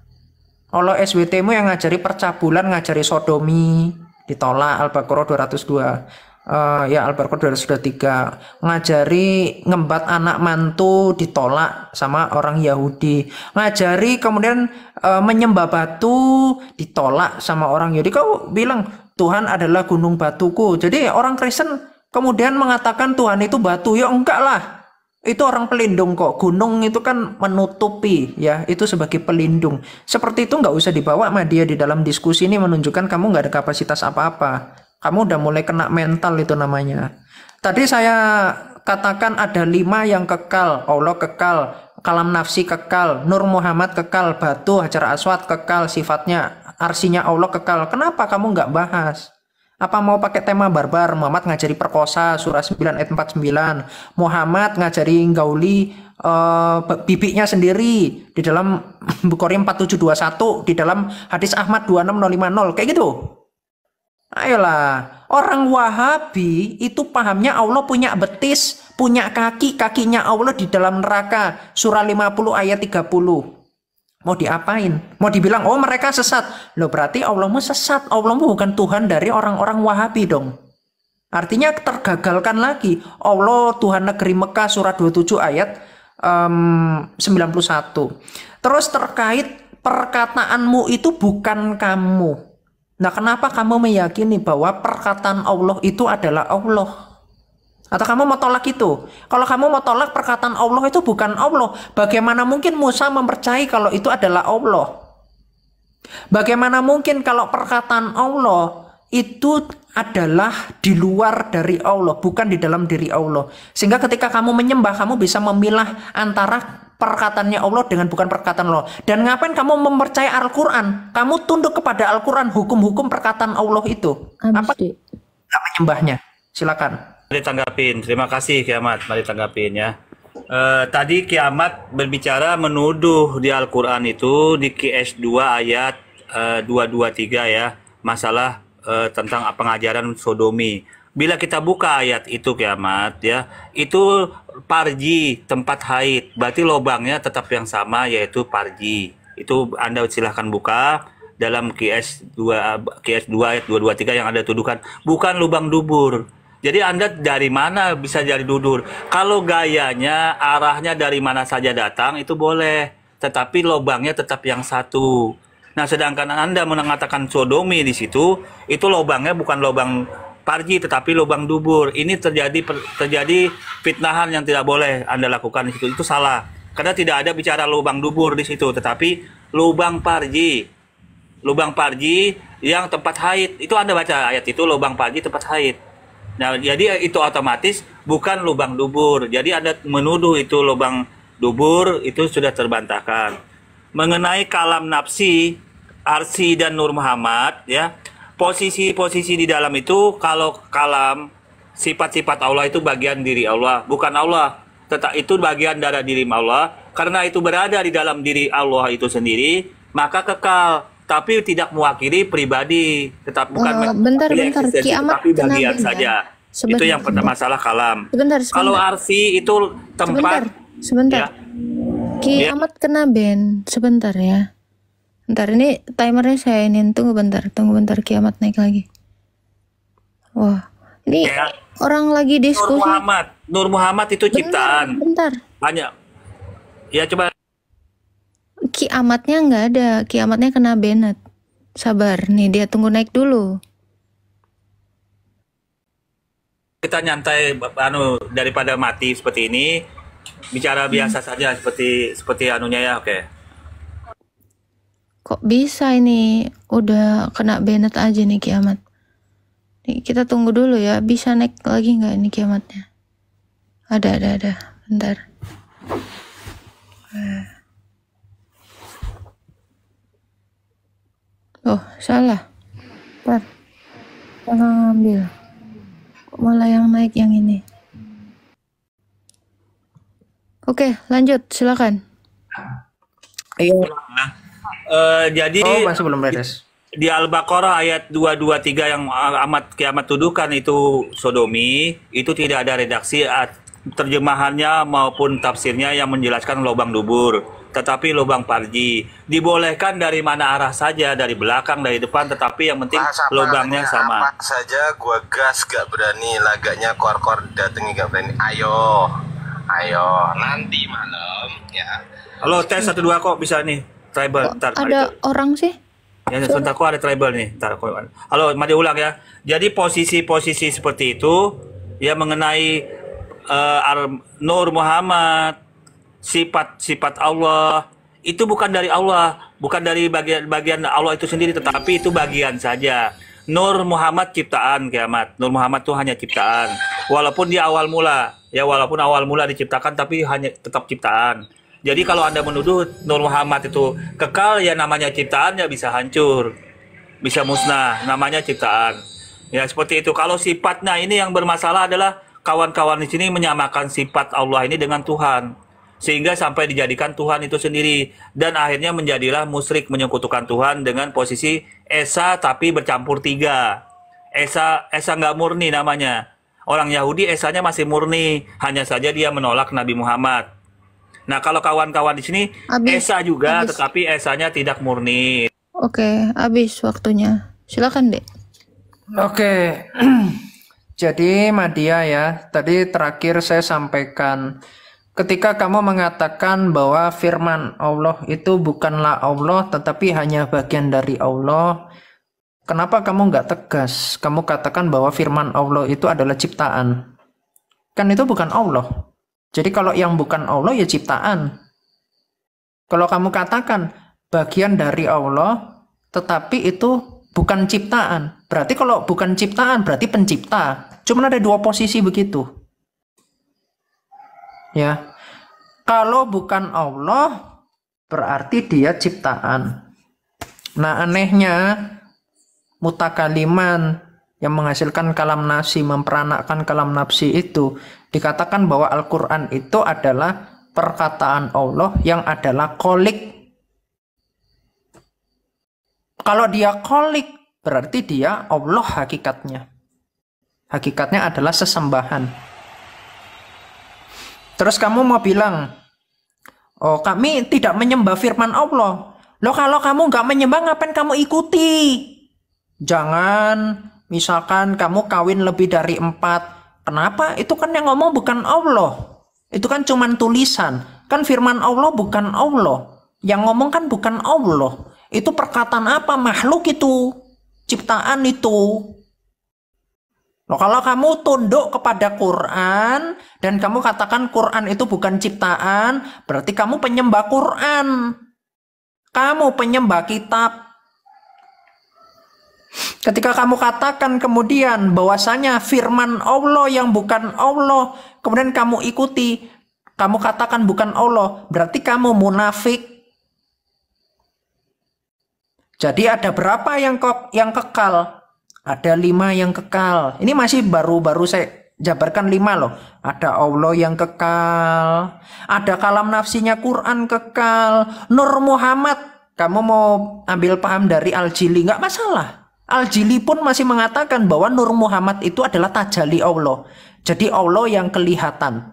Allah SWT-mu yang ngajari percabulan, ngajari sodomi, ditolak. Al-Baqarah 202. Ya, Al-Baqarah 203. Ngajari ngembat anak mantu, ditolak sama orang Yahudi. Ngajari kemudian menyembah batu, ditolak sama orang Yahudi. Kau bilang Tuhan adalah gunung batuku. Jadi orang Kristen kemudian mengatakan Tuhan itu batu. Ya enggak lah. Itu orang pelindung kok. Gunung itu kan menutupi, ya, itu sebagai pelindung. Seperti itu nggak usah dibawa sama dia di dalam diskusi ini, menunjukkan kamu nggak ada kapasitas apa-apa. Kamu udah mulai kena mental itu namanya. Tadi saya katakan ada 5 yang kekal. Allah kekal, kalam nafsi kekal, Nur Muhammad kekal, batu Hajar Aswad kekal, sifatnya arsinya Allah kekal. Kenapa kamu nggak bahas? Apa mau pakai tema barbar? Muhammad ngajari perkosa, surah 9 ayat 49. Muhammad ngajari gauli bibiknya sendiri di dalam Bukhari 4721, di dalam hadis Ahmad 26050, kayak gitu. Ayolah, orang Wahabi itu pahamnya Allah punya betis, punya kaki, kakinya Allah di dalam neraka, surah 50 ayat 30. Mau diapain? Mau dibilang, oh mereka sesat. Loh berarti Allahmu sesat. Allahmu bukan Tuhan dari orang-orang Wahabi dong. Artinya tergagalkan lagi. Allah Tuhan negeri Mekah surah 27 ayat 91. Terus terkait perkataanmu itu bukan kamu. Nah kenapa kamu meyakini bahwa perkataan Allah itu adalah Allah? Atau kamu mau tolak itu? Kalau kamu mau tolak perkataan Allah itu bukan Allah, bagaimana mungkin Musa mempercayai kalau itu adalah Allah? Bagaimana mungkin kalau perkataan Allah itu adalah di luar dari Allah, bukan di dalam diri Allah? Sehingga ketika kamu menyembah, kamu bisa memilah antara perkataannya Allah dengan bukan perkataan Allah. Dan ngapain kamu mempercayai Al-Quran? Kamu tunduk kepada Al-Quran, hukum-hukum perkataan Allah itu. Apa menyembahnya? Silakan. Mari tanggapin. Terima kasih Kiamat. Mari tanggapin ya. Tadi Kiamat berbicara menuduh di Al-Quran itu di QS 2 ayat 223 ya. Masalah tentang pengajaran sodomi. Bila kita buka ayat itu Kiamat ya, itu parji, tempat haid. Berarti lobangnya tetap yang sama, yaitu parji. Itu Anda silahkan buka dalam QS 2 ayat 223 yang Anda tuduhkan. Bukan lubang dubur. Jadi Anda dari mana bisa jadi dudur? Kalau gayanya, arahnya dari mana saja datang, itu boleh. Tetapi lubangnya tetap yang satu. Nah, sedangkan Anda mengatakan sodomi di situ, itu lubangnya bukan lubang parji, tetapi lubang dubur. Ini terjadi fitnahan yang tidak boleh Anda lakukan di situ. Itu salah. Karena tidak ada bicara lubang dubur di situ, tetapi lubang parji. Lubang parji yang tempat haid. Itu Anda baca ayat itu, lubang parji tempat haid. Nah, jadi itu otomatis bukan lubang dubur. Jadi Anda menuduh itu lubang dubur, itu sudah terbantahkan. Mengenai kalam nafsi, arsi dan Nur Muhammad, ya, posisi-posisi di dalam itu, kalau kalam, sifat-sifat Allah itu bagian diri Allah, bukan Allah. Tetap itu bagian dari diri Allah. Karena itu berada di dalam diri Allah itu sendiri, maka kekal. Tapi tidak mewakili pribadi, tetap bukan bentar Kiamat, tapi bagian saja. Sebentar, itu yang pertama masalah kalam. Sebentar. Kalau arsi itu tempat. Sebentar. Ya. Kiamat kena ban. Sebentar ya. Bentar, ini timernya saya ini. Tunggu bentar Kiamat naik lagi. Wah, ini ya. Orang lagi diskusi. Nur Muhammad itu ciptaan. Bentar. Hanya. Ya coba. Kiamatnya nggak ada, kiamatnya kena Bennett. Sabar, nih dia tunggu naik dulu. Kita nyantai, daripada mati seperti ini, bicara biasa saja seperti anunya ya, oke. Kok bisa ini udah kena Bennett aja nih kiamat. Nih, kita tunggu dulu ya, bisa naik lagi nggak ini kiamatnya? Ada, bentar. Oh, salah. Bentar. Salah ngambil. Kok malah yang naik yang ini? Oke, lanjut. Silakan. Iya. Jadi Oh, masih belum beres. di Al-Baqarah ayat 223 yang amat kiamat tuduhkan itu sodomi, itu tidak ada redaksi terjemahannya maupun tafsirnya yang menjelaskan lubang dubur, tetapi lubang farji. Dibolehkan dari mana arah saja, dari belakang, dari depan, tetapi yang penting lubangnya sama. Apa saja gua gas gak berani, lagaknya kor-kor datangi gak berani. Ayo, ayo nanti malam ya. Halo, tes 1 2 kok bisa nih. Tribal, ntar Ada orang sih. ya sebentar kok ada tribal nih. Ntar kok. Halo, mari ulang ya. Jadi posisi-posisi seperti itu ya mengenai Nur Muhammad, sifat-sifat Allah itu bukan dari Allah, bukan dari bagian Allah itu sendiri, tetapi itu bagian saja. Nur Muhammad ciptaan kiamat. Nur Muhammad itu hanya ciptaan. Walaupun di awal mula, ya walaupun awal mula diciptakan, tapi hanya tetap ciptaan. Jadi kalau Anda menuduh Nur Muhammad itu kekal, ya namanya ciptaan ya bisa hancur, bisa musnah, namanya ciptaan. Ya seperti itu. Kalau sifatnya ini yang bermasalah adalah kawan-kawan di sini menyamakan sifat Allah ini dengan Tuhan, sehingga sampai dijadikan Tuhan itu sendiri, dan akhirnya menjadilah musyrik, menyekutukan Tuhan dengan posisi Esa tapi bercampur 3. Esa nggak murni namanya. Orang Yahudi Esanya masih murni, hanya saja dia menolak Nabi Muhammad. Nah, kalau kawan-kawan di sini Esa juga, tetapi Esanya tidak murni. Oke, habis waktunya. Silakan, Dek. Oke. Jadi Madia ya, tadi terakhir saya sampaikan ketika kamu mengatakan bahwa firman Allah itu bukanlah Allah tetapi hanya bagian dari Allah, kenapa kamu nggak tegas? Kamu katakan bahwa firman Allah itu adalah ciptaan. Kan itu bukan Allah. Jadi kalau yang bukan Allah ya ciptaan. Kalau kamu katakan bagian dari Allah tetapi itu bukan ciptaan, berarti kalau bukan ciptaan berarti pencipta. Cuma ada 2 posisi begitu. Ya. Kalau bukan Allah berarti dia ciptaan. Nah, anehnya mutakaliman yang menghasilkan kalam nafsi, memperanakkan kalam nafsi itu dikatakan bahwa Al-Qur'an itu adalah perkataan Allah yang adalah kholik. Kalau dia kholik, berarti dia Allah hakikatnya. Hakikatnya adalah sesembahan. Terus kamu mau bilang, oh kami tidak menyembah firman Allah. Loh kalau kamu nggak menyembah, ngapain kamu ikuti? Jangan, misalkan kamu kawin lebih dari 4. Kenapa? Itu kan yang ngomong bukan Allah. Itu kan cuman tulisan. Kan firman Allah bukan Allah. Yang ngomong kan bukan Allah. Itu perkataan apa? Makhluk itu. Ciptaan itu. Loh, kalau kamu tunduk kepada Quran dan kamu katakan Quran itu bukan ciptaan, berarti kamu penyembah Quran. Kamu penyembah kitab. Ketika kamu katakan kemudian bahwasanya firman Allah yang bukan Allah, kemudian kamu ikuti, kamu katakan bukan Allah, berarti kamu munafik. Jadi ada berapa yang kekal? Ada 5 yang kekal. Ini masih baru saya jabarkan 5 loh. Ada Allah yang kekal. Ada kalam nafsinya Quran kekal. Nur Muhammad. Kamu mau ambil paham dari Al-Jili, nggak masalah. Al-Jili pun masih mengatakan bahwa Nur Muhammad itu adalah tajalli Allah. Jadi Allah yang kelihatan.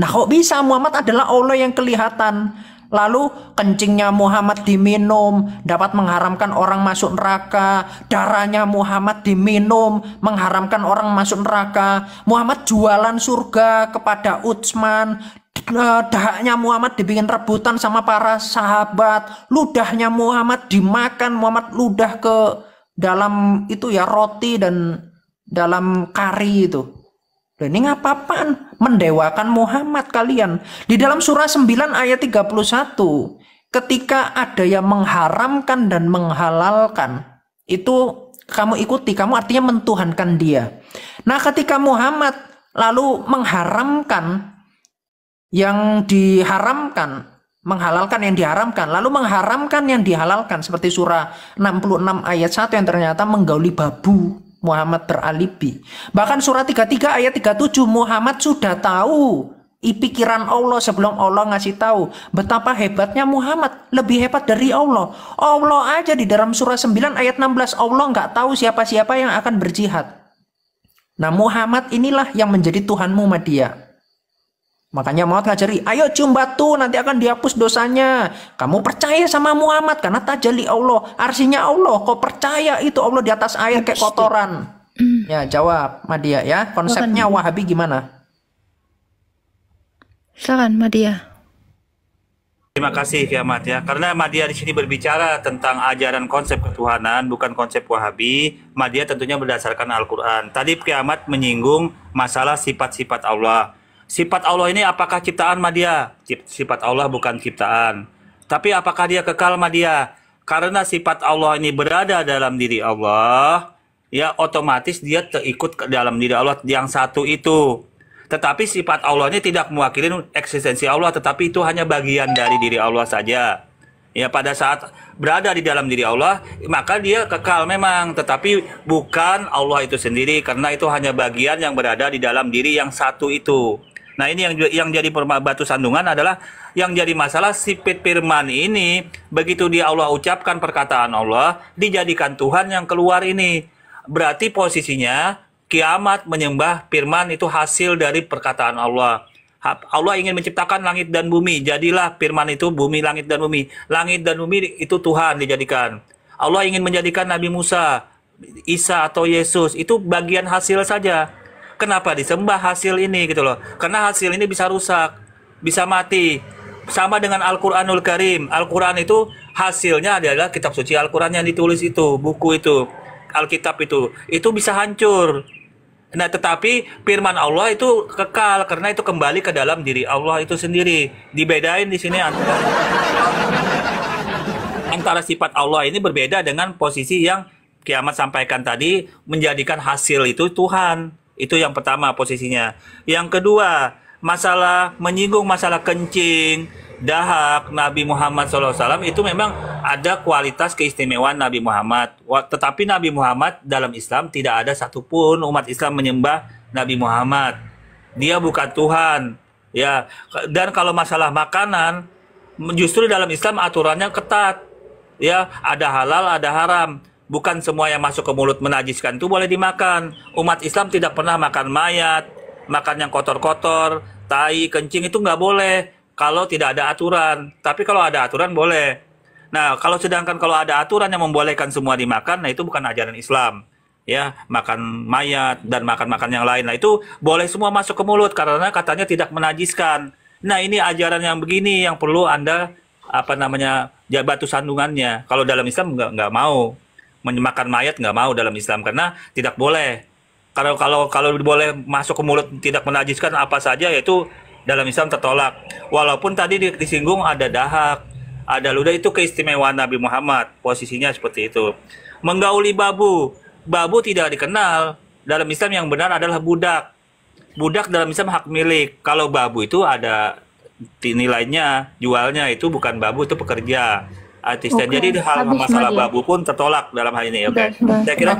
Nah kok bisa Muhammad adalah Allah yang kelihatan? Lalu kencingnya Muhammad diminum, dapat mengharamkan orang masuk neraka. Darahnya Muhammad diminum, mengharamkan orang masuk neraka. Muhammad jualan surga kepada Utsman. Dahaknya Muhammad dibikin rebutan sama para sahabat. Ludahnya Muhammad dimakan, Muhammad ludah ke dalam itu ya roti dan dalam kari itu. Dan ini ngapa-apaan? Mendewakan Muhammad kalian. Di dalam surah 9 ayat 31, ketika ada yang mengharamkan dan menghalalkan, itu kamu ikuti, kamu artinya mentuhankan dia. Nah, ketika Muhammad lalu mengharamkan yang diharamkan, menghalalkan yang diharamkan, lalu mengharamkan yang dihalalkan, seperti surah 66 ayat 1 yang ternyata menggauli babu, Muhammad beralibi. Bahkan surah 33 ayat 37 Muhammad sudah tahu pikiran Allah sebelum Allah ngasih tahu betapa hebatnya Muhammad, lebih hebat dari Allah. Allah aja di dalam surah 9 ayat 16 Allah nggak tahu siapa-siapa yang akan berjihad. Nah Muhammad inilah yang menjadi Tuhanmu Madya. Makanya Muhammad ngajari, ayo cium batu nanti akan dihapus dosanya. Kamu percaya sama Muhammad karena tajalli Allah, arsinya Allah. Kau percaya itu Allah di atas air kayak kotoran. Ya jawab Madya ya, konsepnya Wahabi gimana? Silakan Madya. Terima kasih Kiamat ya. Karena Madya di sini berbicara tentang ajaran konsep ketuhanan, bukan konsep Wahabi. Madya tentunya berdasarkan Al-Quran. Tadi Kiamat menyinggung masalah sifat-sifat Allah. Sifat Allah ini apakah ciptaan Madya? Sifat Allah bukan ciptaan. Tapi apakah dia kekal Madya? Karena sifat Allah ini berada dalam diri Allah, ya otomatis dia terikut ke dalam diri Allah yang satu itu. Tetapi sifat Allah ini tidak mewakili eksistensi Allah, tetapi itu hanya bagian dari diri Allah saja. Ya pada saat berada di dalam diri Allah, maka dia kekal memang, tetapi bukan Allah itu sendiri, karena itu hanya bagian yang berada di dalam diri yang satu itu. Nah ini yang jadi batu sandungan adalah yang jadi masalah sifat firman ini, begitu dia Allah ucapkan perkataan Allah, dijadikan Tuhan yang keluar ini. Berarti posisinya Kiamat menyembah firman itu hasil dari perkataan Allah. Allah ingin menciptakan langit dan bumi. Jadilah firman itu bumi, langit dan bumi. Langit dan bumi itu Tuhan dijadikan. Allah ingin menjadikan Nabi Musa, Isa atau Yesus. Itu bagian hasil saja. Kenapa disembah hasil ini gitu loh? Karena hasil ini bisa rusak, bisa mati. Sama dengan Al-Quranul Karim. Al-Quran itu hasilnya adalah kitab suci Al-Quran yang ditulis itu, buku itu, Alkitab itu bisa hancur. Nah, tetapi firman Allah itu kekal karena itu kembali ke dalam diri Allah itu sendiri. Dibedain di sini antara sifat Allah ini berbeda dengan posisi yang Kiamat sampaikan tadi, menjadikan hasil itu Tuhan. Itu yang pertama posisinya. Yang kedua, menyinggung masalah kencing, dahak Nabi Muhammad SAW itu memang ada kualitas keistimewaan Nabi Muhammad. Tetapi Nabi Muhammad dalam Islam tidak ada satupun umat Islam menyembah Nabi Muhammad. Dia bukan Tuhan. Ya, dan kalau masalah makanan, justru dalam Islam aturannya ketat. Ya, ada halal, ada haram. Bukan semua yang masuk ke mulut menajiskan itu boleh dimakan. Umat Islam tidak pernah makan mayat, makan yang kotor-kotor, tai, kencing itu nggak boleh. Kalau tidak ada aturan, tapi kalau ada aturan boleh. Nah, kalau ada aturan yang membolehkan semua dimakan, nah itu bukan ajaran Islam. Ya, makan mayat dan makan yang lain, nah itu boleh semua masuk ke mulut karena katanya tidak menajiskan. Nah, ini ajaran yang begini yang perlu Anda batu sandungannya. Kalau dalam Islam nggak mau makan mayat, nggak mau dalam Islam karena tidak boleh. Kalau boleh masuk ke mulut tidak menajiskan apa saja, yaitu dalam Islam tertolak. Walaupun tadi disinggung ada dahak, ada ludah, itu keistimewaan Nabi Muhammad. Posisinya seperti itu. Menggauli babu. Babu tidak dikenal. Dalam Islam yang benar adalah budak. Budak dalam Islam hak milik. Kalau babu itu ada nilainya, jualnya, itu bukan babu, itu pekerja. Artisan. Jadi hal masalah babu pun tertolak dalam hal ini. Oke. Saya kira.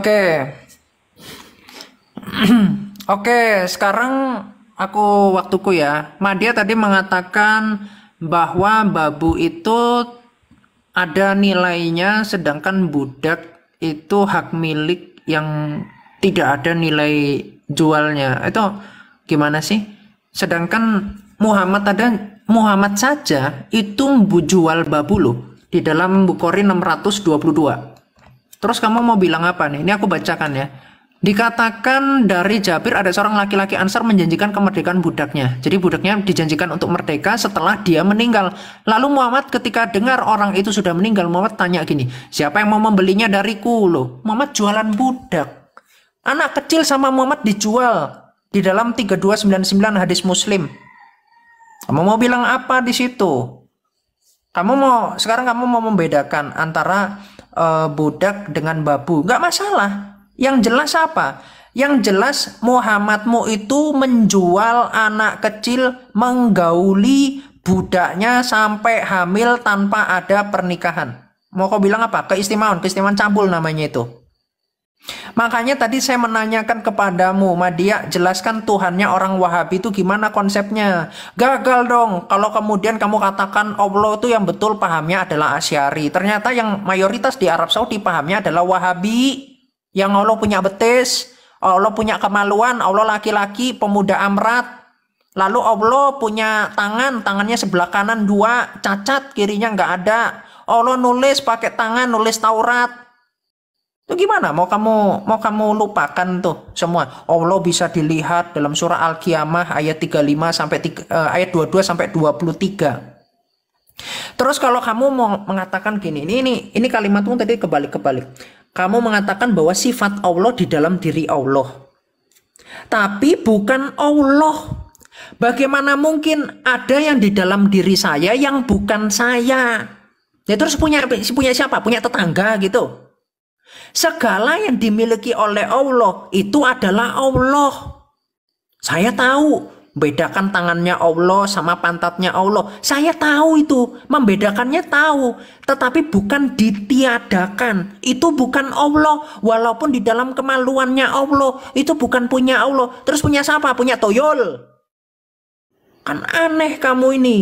Oke, sekarang waktuku ya. Madya tadi mengatakan bahwa babu itu ada nilainya, sedangkan budak itu hak milik yang tidak ada nilai jualnya. Itu gimana sih? Sedangkan Muhammad saja itu jual babu loh di dalam Bukhari 622. Terus kamu mau bilang apa nih? Ini aku bacakan ya. Dikatakan dari Jabir ada seorang laki-laki Ansar menjanjikan kemerdekaan budaknya. Jadi budaknya dijanjikan untuk merdeka setelah dia meninggal. Lalu Muhammad ketika dengar orang itu sudah meninggal, Muhammad tanya gini, siapa yang mau membelinya dariku loh? Muhammad jualan budak. Anak kecil sama Muhammad dijual di dalam 3299 hadis Muslim. Kamu mau bilang apa di situ? Sekarang kamu mau membedakan antara budak dengan babu? Nggak masalah. Yang jelas apa? Yang jelas Muhammadmu itu menjual anak kecil, menggauli budaknya sampai hamil tanpa ada pernikahan. Mau kau bilang apa? Keistimewaan cabul namanya itu. Makanya tadi saya menanyakan kepadamu, Madia, jelaskan Tuhannya orang Wahabi itu gimana konsepnya. Gagal dong kalau kemudian kamu katakan Allah itu yang betul pahamnya adalah Asy'ari. Ternyata yang mayoritas di Arab Saudi pahamnya adalah Wahabi. Yang Allah punya betis, Allah punya kemaluan, Allah laki-laki, pemuda amrat. Lalu Allah punya tangan, tangannya sebelah kanan 2, cacat, kirinya nggak ada. Allah nulis pakai tangan, nulis Taurat. Itu gimana? Mau kamu lupakan tuh semua. Allah bisa dilihat dalam surah Al-Qiyamah ayat 35 sampai ayat 22 sampai 23. Terus kalau kamu mau mengatakan gini, ini kalimatmu tadi kebalik-kebalik. Kamu mengatakan bahwa sifat Allah di dalam diri Allah. Tapi bukan Allah. Bagaimana mungkin ada yang di dalam diri saya yang bukan saya? Ya terus punya siapa? Punya tetangga gitu. Segala yang dimiliki oleh Allah itu adalah Allah. Saya tahu bedakan tangannya Allah sama pantatnya Allah. Saya tahu itu, membedakannya tahu, tetapi bukan ditiadakan. Itu bukan Allah, walaupun di dalam kemaluannya Allah, itu bukan punya Allah. Terus punya siapa? Punya toyol. Kan aneh kamu ini.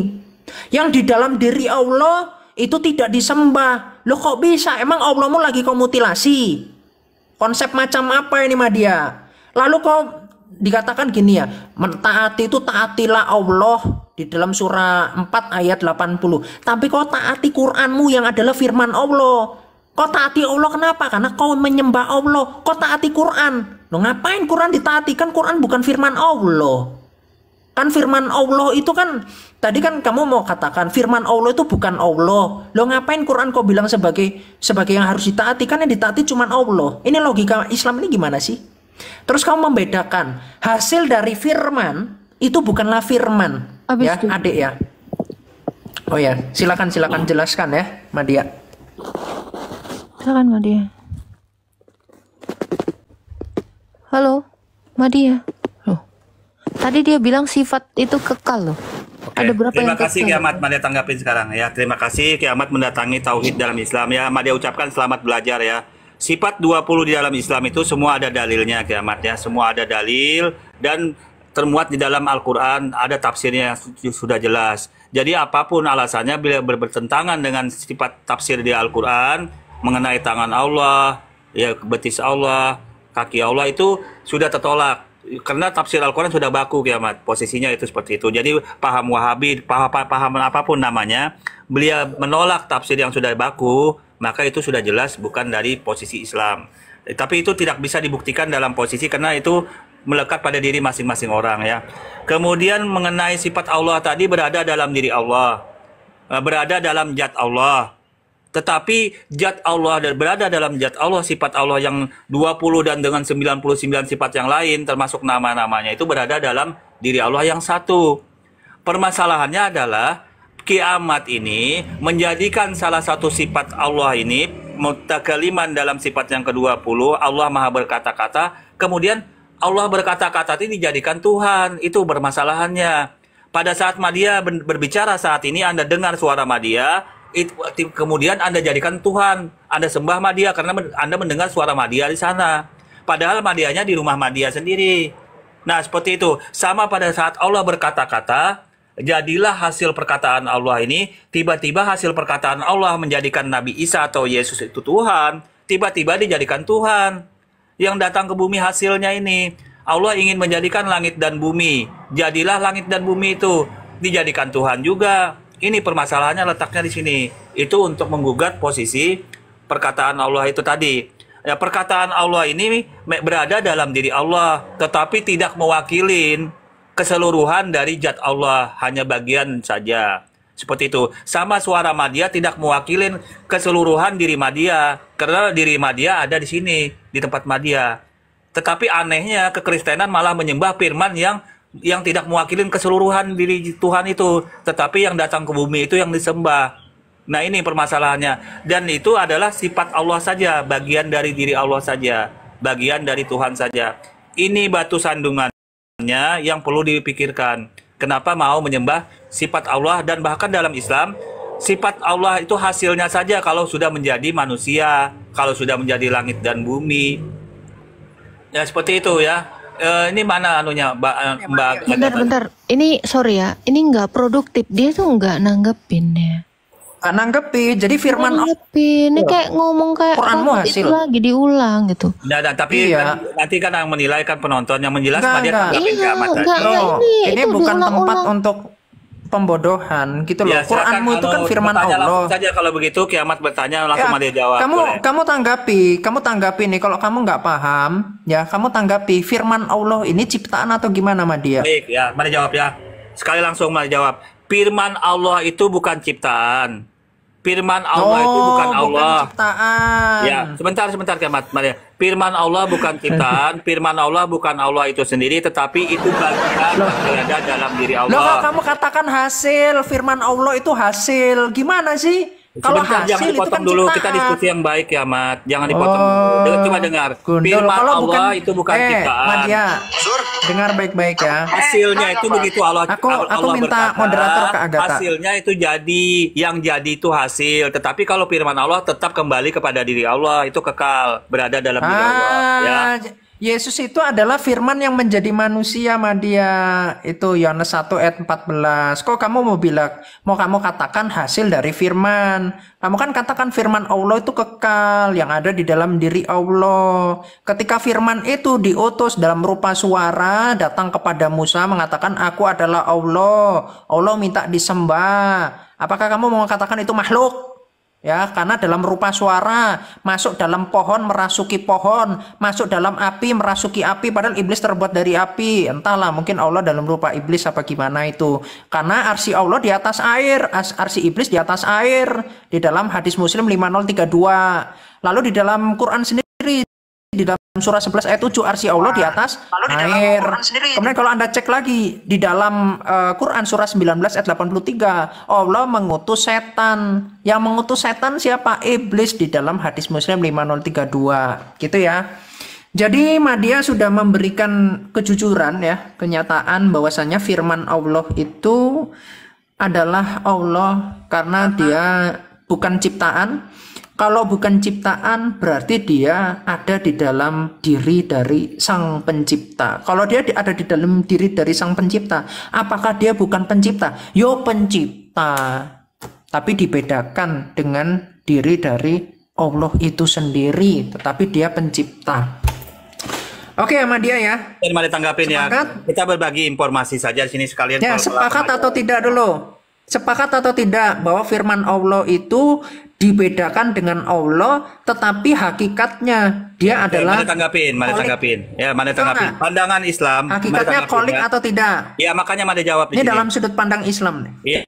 Yang di dalam diri Allah itu tidak disembah. Loh kok bisa? Emang Allahmu lagi kau mutilasi? Konsep macam apa ini Madia? Lalu kau dikatakan gini ya, mentaati itu taatilah Allah di dalam surah 4 ayat 80. Tapi kau taati Qur'anmu yang adalah firman Allah. Kau taati Allah kenapa? Karena kau menyembah Allah. Kau taati Qur'an. Loh ngapain Qur'an ditaati? Kan Qur'an bukan firman Allah. Kan firman Allah itu kan, tadi kan kamu mau katakan firman Allah itu bukan Allah. Lo ngapain Quran kau bilang sebagai yang harus ditaati? Kan yang ditaati cuma Allah. Ini logika Islam ini gimana sih? Terus kamu membedakan hasil dari firman itu bukanlah firman. Ya adik ya. Oh ya, silakan jelaskan ya Madia. Silakan Madia. Halo Madia. Tadi dia bilang sifat itu kekal loh. Oke. Ada berapa Terima yang kasih kekal? Kiamat, Madia tanggapin sekarang ya. Terima kasih Kiamat mendatangi tauhid dalam Islam ya. Madia ucapkan selamat belajar ya. Sifat 20 di dalam Islam itu semua ada dalilnya Kiamat ya. Semua ada dalil dan termuat di dalam Al-Qur'an, ada tafsirnya yang sudah jelas. Jadi apapun alasannya bila bertentangan dengan sifat tafsir di Al-Qur'an mengenai tangan Allah, ya betis Allah, kaki Allah itu sudah tertolak. Karena tafsir Al-Quran sudah baku Kiamat, posisinya itu seperti itu. Jadi paham Wahabi, paham apapun namanya, beliau menolak tafsir yang sudah baku, maka itu sudah jelas bukan dari posisi Islam. Tapi itu tidak bisa dibuktikan dalam posisi karena itu melekat pada diri masing-masing orang ya. Kemudian mengenai sifat Allah tadi berada dalam diri Allah, berada dalam zat Allah. Tetapi zat Allah dan berada dalam zat Allah, sifat Allah yang 20 dan dengan 99 sifat yang lain termasuk nama-namanya itu berada dalam diri Allah yang satu. Permasalahannya adalah Kiamat ini menjadikan salah satu sifat Allah ini mutakaliman dalam sifat yang ke-20, Allah Maha berkata-kata, kemudian Allah berkata-kata ini dijadikan Tuhan. Itu permasalahannya. Pada saat Madia berbicara saat ini, Anda dengar suara Madia, kemudian Anda jadikan Tuhan, Anda sembah Madia karena Anda mendengar suara Madia di sana. Padahal Madianya di rumah Madia sendiri. Nah, seperti itu. Sama pada saat Allah berkata-kata, jadilah hasil perkataan Allah ini, tiba-tiba hasil perkataan Allah menjadikan Nabi Isa atau Yesus itu Tuhan, tiba-tiba dijadikan Tuhan. Yang datang ke bumi hasilnya ini. Allah ingin menjadikan langit dan bumi. Jadilah langit dan bumi itu dijadikan Tuhan juga. Ini permasalahannya letaknya di sini. Itu untuk menggugat posisi perkataan Allah itu tadi. Ya, perkataan Allah ini berada dalam diri Allah, tetapi tidak mewakilin keseluruhan dari zat Allah, hanya bagian saja. Seperti itu. Sama suara Madia tidak mewakilin keseluruhan diri Madia, karena diri Madia ada di sini, di tempat Madia. Tetapi anehnya kekristenan malah menyembah firman yang tidak mewakilin keseluruhan diri Tuhan itu, tetapi yang datang ke bumi itu yang disembah. Nah, ini permasalahannya. Dan itu adalah sifat Allah saja, bagian dari diri Allah saja, bagian dari Tuhan saja. Ini batu sandungannya yang perlu dipikirkan. Kenapa mau menyembah sifat Allah? Dan bahkan dalam Islam, sifat Allah itu hasilnya saja kalau sudah menjadi manusia, kalau sudah menjadi langit dan bumi. Ya seperti itu ya. Ini mana anunya, Mbak Agatha? Bentar. Ini sorry ya, ini nggak produktif. Dia tuh nggak nanggepin ya. Nggak nanggepi. Jadi firman Allah Nanggepin. Ini kayak ngomong kayak Quranmu robot hasil. itu lagi diulang gitu. Nah, tapi Iya. kan, nanti kan yang menilai kan penonton yang menjelas Enggak, dia enggak. tanggapin Iya, kiamat tadi. enggak. Bro, ini itu bukan tempat diulang-ulang. untuk pembodohan gitu loh. Ya, silakan Quranmu itu kan kalau firman bertanya Allah. langsung saja kalau begitu kiamat bertanya langsung Ya, dia jawab. boleh. kamu tanggapi nih kalau kamu nggak paham, ya kamu tanggapi firman Allah ini ciptaan atau gimana sama dia? Baik ya, mari jawab ya. Sekali langsung mari jawab. Firman Allah itu bukan ciptaan. Firman Allah itu bukan Allah. Ciptaan. Ya, sebentar kiamat. Mari. Firman Allah bukan ciptaan, firman Allah bukan Allah itu sendiri, tetapi itu bagian yang berada dalam diri Loh, kalau Allah. kamu katakan hasil, firman Allah itu hasil, gimana sih? Kalau Sebentar, jangan hasil itu dipotong kan dulu. ciptaan. Kita diskusi yang baik ya, Mat. Jangan dipotong. Oh, Coba dengar. gundul. Firman Kalau Allah itu bukan ciptaan. Madia, dengar baik-baik ya. Hasilnya itu begitu Allah Aku Allah minta berkata, moderator ke Agatha. hasilnya itu jadi, yang jadi itu hasil. Tetapi kalau firman Allah tetap kembali kepada diri Allah, itu kekal berada dalam diri Allah. Ya. Yesus itu adalah firman yang menjadi manusia, Madia. Itu Yohanes 1 ayat 14. Kok kamu mau kamu katakan hasil dari firman? Kamu kan katakan firman Allah itu kekal, yang ada di dalam diri Allah. Ketika firman itu diutus dalam rupa suara, datang kepada Musa mengatakan, "Aku adalah Allah." Allah minta disembah. Apakah kamu mau katakan itu makhluk? Ya, karena dalam rupa suara, masuk dalam pohon merasuki pohon, masuk dalam api merasuki api, padahal iblis terbuat dari api. Entahlah, mungkin Allah dalam rupa iblis apa gimana itu. Karena arsy Allah di atas air, arsy iblis di atas air. Di dalam hadis Muslim 5032. Lalu di dalam Quran sendiri, di dalam surah 11 ayat 7, arsy Allah di atas air. Kemudian kalau Anda cek lagi di dalam Quran surah 19 ayat 83, Allah mengutus setan. Yang mengutus setan siapa? Iblis di dalam hadis Muslim 5032. Gitu ya. Jadi Madia sudah memberikan kejujuran ya, kenyataan bahwasanya firman Allah itu adalah Allah karena dia bukan ciptaan. Kalau bukan ciptaan berarti dia ada di dalam diri dari sang pencipta. Kalau dia ada di dalam diri dari sang pencipta, apakah dia bukan pencipta? Yo, pencipta. Tapi dibedakan dengan diri dari Allah itu sendiri, tetapi dia pencipta. Oke, sama dia ya. Mari tanggapin ya. Sepakat? Kita berbagi informasi saja di sini sekalian. Ya, Kalau sepakat atau tidak dulu? Sepakat atau tidak bahwa firman Allah itu dibedakan dengan Allah, tetapi hakikatnya dia adalah Mari tanggapin. Ya, mari tanggapin. Enggak. Pandangan Islam. mari hakikatnya tanggapin, kholik ya. atau tidak? Ya, makanya mari jawab di Ini sini. dalam sudut pandang Islam nih. Iya.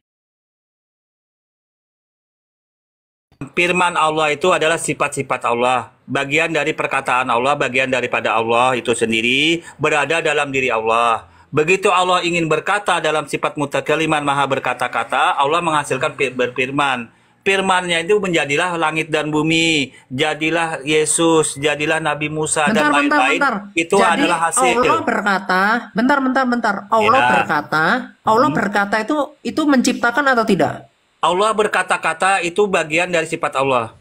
Firman Allah itu adalah sifat-sifat Allah, bagian dari perkataan Allah, bagian daripada Allah itu sendiri berada dalam diri Allah. Begitu Allah ingin berkata dalam sifat mutakaliman maha berkata-kata, Allah menghasilkan berfirman. Firman-Nya itu menjadilah langit dan bumi, jadilah Yesus, jadilah Nabi Musa dan lain-lain. Itu Jadi adalah hasil. Allah berkata, bentar. Allah Ya. berkata itu menciptakan atau tidak? Allah berkata-kata itu bagian dari sifat Allah.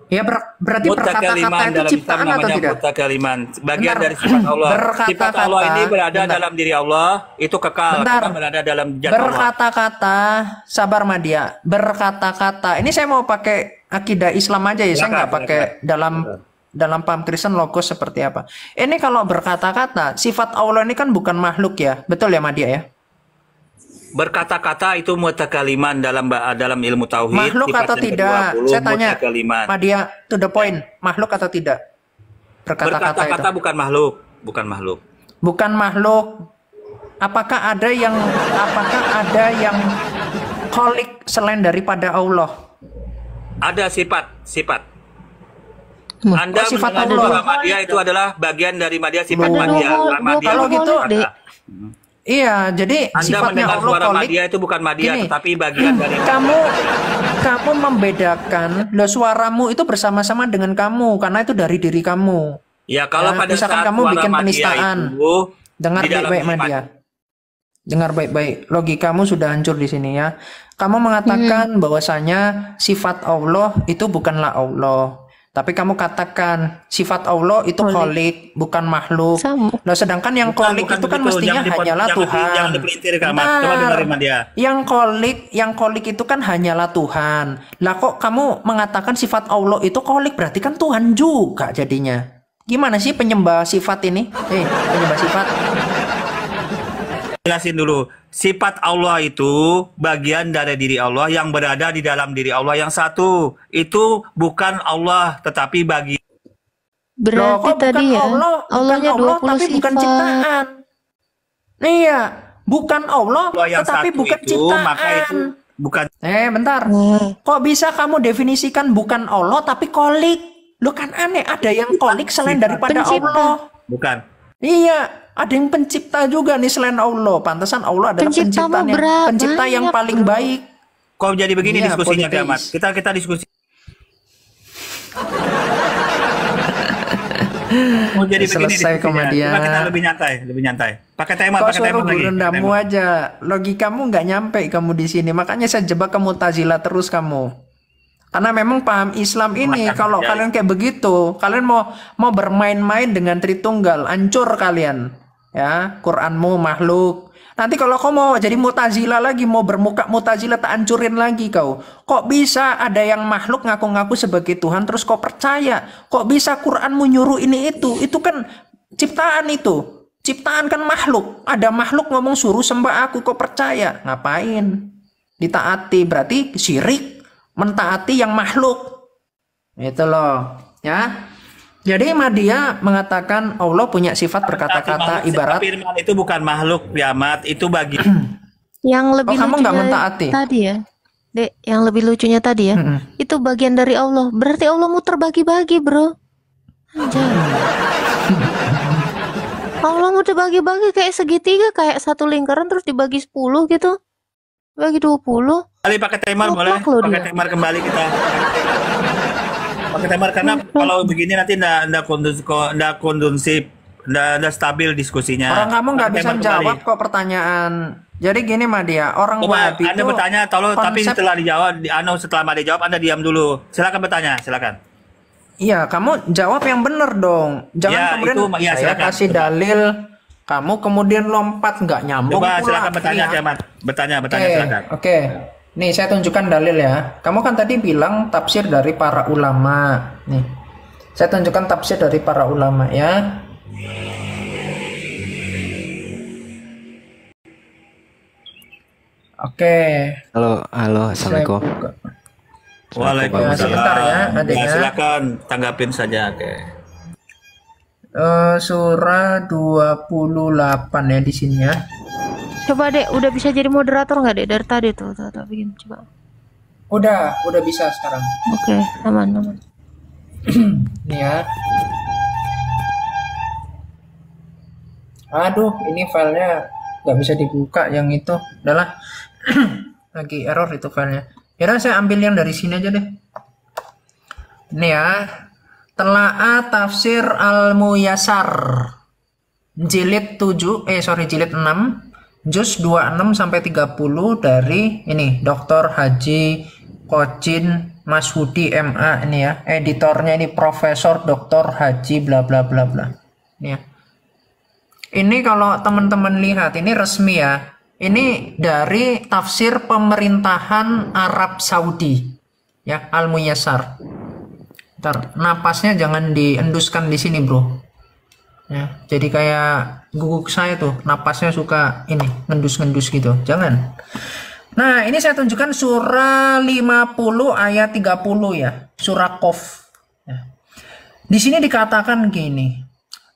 Ya berarti berkata-kata itu dalam Islam ciptaan atau namanya tidak? mutakaliman, bagian Bentar. dari sifat Allah. Berkata-kata, Sifat Allah ini berada bentar. dalam diri Allah, itu kekal, Bentar. kita berada dalam zat Allah. Berkata-kata, sabar Madia. Berkata-kata. Ini saya mau pakai akidah Islam aja ya. Saya Silakan, nggak pakai dalam paham Kristen logos seperti apa. Ini kalau berkata-kata, sifat Allah ini kan bukan makhluk ya. Betul ya Madia ya? Berkata-kata itu mutakaliman dalam ilmu tauhid. Makhluk sifat atau yang tidak? ke-20, Saya tanya, mutakaliman. Madia, to the point. Makhluk atau tidak? Berkata-kata itu. Berkata-kata bukan makhluk, Bukan makhluk. Apakah ada yang kholik selain daripada Allah? Ada sifat. Anda sifat mendengar Allah. suara Madia itu adalah bagian dari Madia, sifat Ada Madia. Kalau gitu, berkata. Iya, jadi Anda sifatnya mendengar Allah suara kholik. Madia itu bukan Madia, Gini, tetapi bagian dari kamu membedakan lo suaramu itu bersama-sama dengan kamu karena itu dari diri kamu. Ya, kalau Ya, pada misalkan saat kamu suara bikin Madia penistaan. itu Dengar di dalam baik-baik iman. Madia. Dengar baik-baik. Logikamu sudah hancur di sini ya. Kamu mengatakan bahwasanya sifat Allah itu bukanlah Allah. Tapi kamu katakan sifat Allah itu kholik, bukan makhluk. Sama. Nah, sedangkan yang kholik itu kan mestinya hanyalah Tuhan. Jangan dipelintir, Kak Ahmad. Coba dengerin sama dia. Yang kholik itu kan hanyalah Tuhan. Lah kok kamu mengatakan sifat Allah itu kholik, berarti kan Tuhan juga jadinya. Gimana sih penyembah sifat ini? Penyembah sifat. Jelasin dulu. Sifat Allah itu bagian dari diri Allah yang berada di dalam diri Allah yang satu. Itu bukan Allah, tetapi bagian. Berarti Loh, kok tadi bukan ya, Allah, Allahnya bukan Allah, 20 tapi sifat. bukan ciptaan. Iya, bukan Allah, Allah yang tetapi satu bukan itu, ciptaan. maka itu bukan. Bentar. Kok bisa kamu definisikan bukan Allah tapi kholik? Lu kan aneh, ada yang kholik selain daripada Pencipta. Allah. Bukan. Iya, ada yang pencipta juga nih selain Allah. Pantesan Allah adalah Pencipta mah pencipta yang banyak, paling bro. baik. Kok jadi begini Iya, diskusinya, Kak Ahmad? politis. Kita diskusi. Mau jadi begini Selesai diskusinya. komedian. Coba kita lebih nyantai. Pakai timer, Kau pakai timer suruh lagi. rendamu aja. Logikamu nggak nyampe kamu di sini. Makanya saya jebak ke Mu'tazilah terus kamu. Karena memang paham Islam ini, Makan kalau aja. kalian kayak begitu, kalian mau bermain-main dengan Tritunggal, hancur kalian. Ya, Quranmu makhluk. Nanti kalau kau mau jadi Mu'tazilah lagi, mau bermuka Mu'tazilah, tak hancurin lagi kau. Kok bisa ada yang makhluk ngaku-ngaku sebagai Tuhan terus kau percaya? Kok bisa Quranmu nyuruh ini itu? Itu kan ciptaan itu. Ciptaan kan makhluk. Ada makhluk ngomong suruh sembah aku, kau percaya? Ngapain? Ditaati berarti syirik. Mentaati yang makhluk. Itu loh, ya. Jadi Madya mengatakan Allah punya sifat berkata-kata ibarat. Firman itu bukan makhluk, Ahmad. Itu bagi. Yang lebih kamu nggak lucunya mentaati? tadi ya, Dek, yang lebih lucunya tadi ya, itu bagian dari Allah. Berarti Allah mau terbagi-bagi, bro. Anjay. Allah mau terbagi-bagi kayak segitiga, kayak satu lingkaran terus dibagi 10 gitu. Bagi 20. Kali pakai timer boleh? Mutlak loh Pakai dia. timer kembali kita. Pakai timer karena kalau begini nanti ndak kondusif, ndak stabil diskusinya. Orang kamu nggak Pakai bisa timer jawab kembali. kok pertanyaan. Jadi gini Madya, orang Coba Wahabi Anda itu bertanya, tapi konsep- setelah dijawab, setelah Anda jawab, Anda diam dulu. Silakan bertanya, silakan. Iya, kamu jawab yang bener dong. Jangan Ya, kemudian itu, ya, saya silakan. kasih dalil, kamu kemudian lompat nggak nyambung. Coba pula. silakan bertanya, Iya. Ahmad. Bertanya, Oke, silakan. oke. Nih saya tunjukkan dalil ya. Kamu kan tadi bilang tafsir dari para ulama. Nih, saya tunjukkan tafsir dari para ulama ya. Oke. Halo, assalamualaikum. Saya buka. Waalaikumsalam. Ya, sebentar ya, adiknya. Silakan tanggapin saja, oke. Surah 28 ya di sini ya. Coba Dek, udah bisa jadi moderator nggak Dek dari tadi tuh, bikin coba. Udah bisa sekarang. Oke, aman. Nih ya. Aduh, ini filenya nggak bisa dibuka yang itu. Udahlah. Lagi error itu filenya. Yaudah saya ambil yang dari sini aja deh. Ini ya. Telaah Tafsir Al-Muyassar. Jilid 6. Juz 26 sampai 30 dari ini Dr. Haji Kocin Masudi MA ini ya. Editornya ini Profesor Dr. Haji bla bla bla bla. Ini ya. Ini kalau teman-teman lihat ini resmi ya. Ini dari tafsir pemerintahan Arab Saudi ya, Al-Muyassar. Ntar napasnya jangan dienduskan di sini, bro. Ya, jadi kayak guguk saya tuh, napasnya suka ini ngendus-ngendus gitu. Jangan. Nah, ini saya tunjukkan surah 50 ayat 30 ya, surah Qaf. Ya. Di sini dikatakan gini.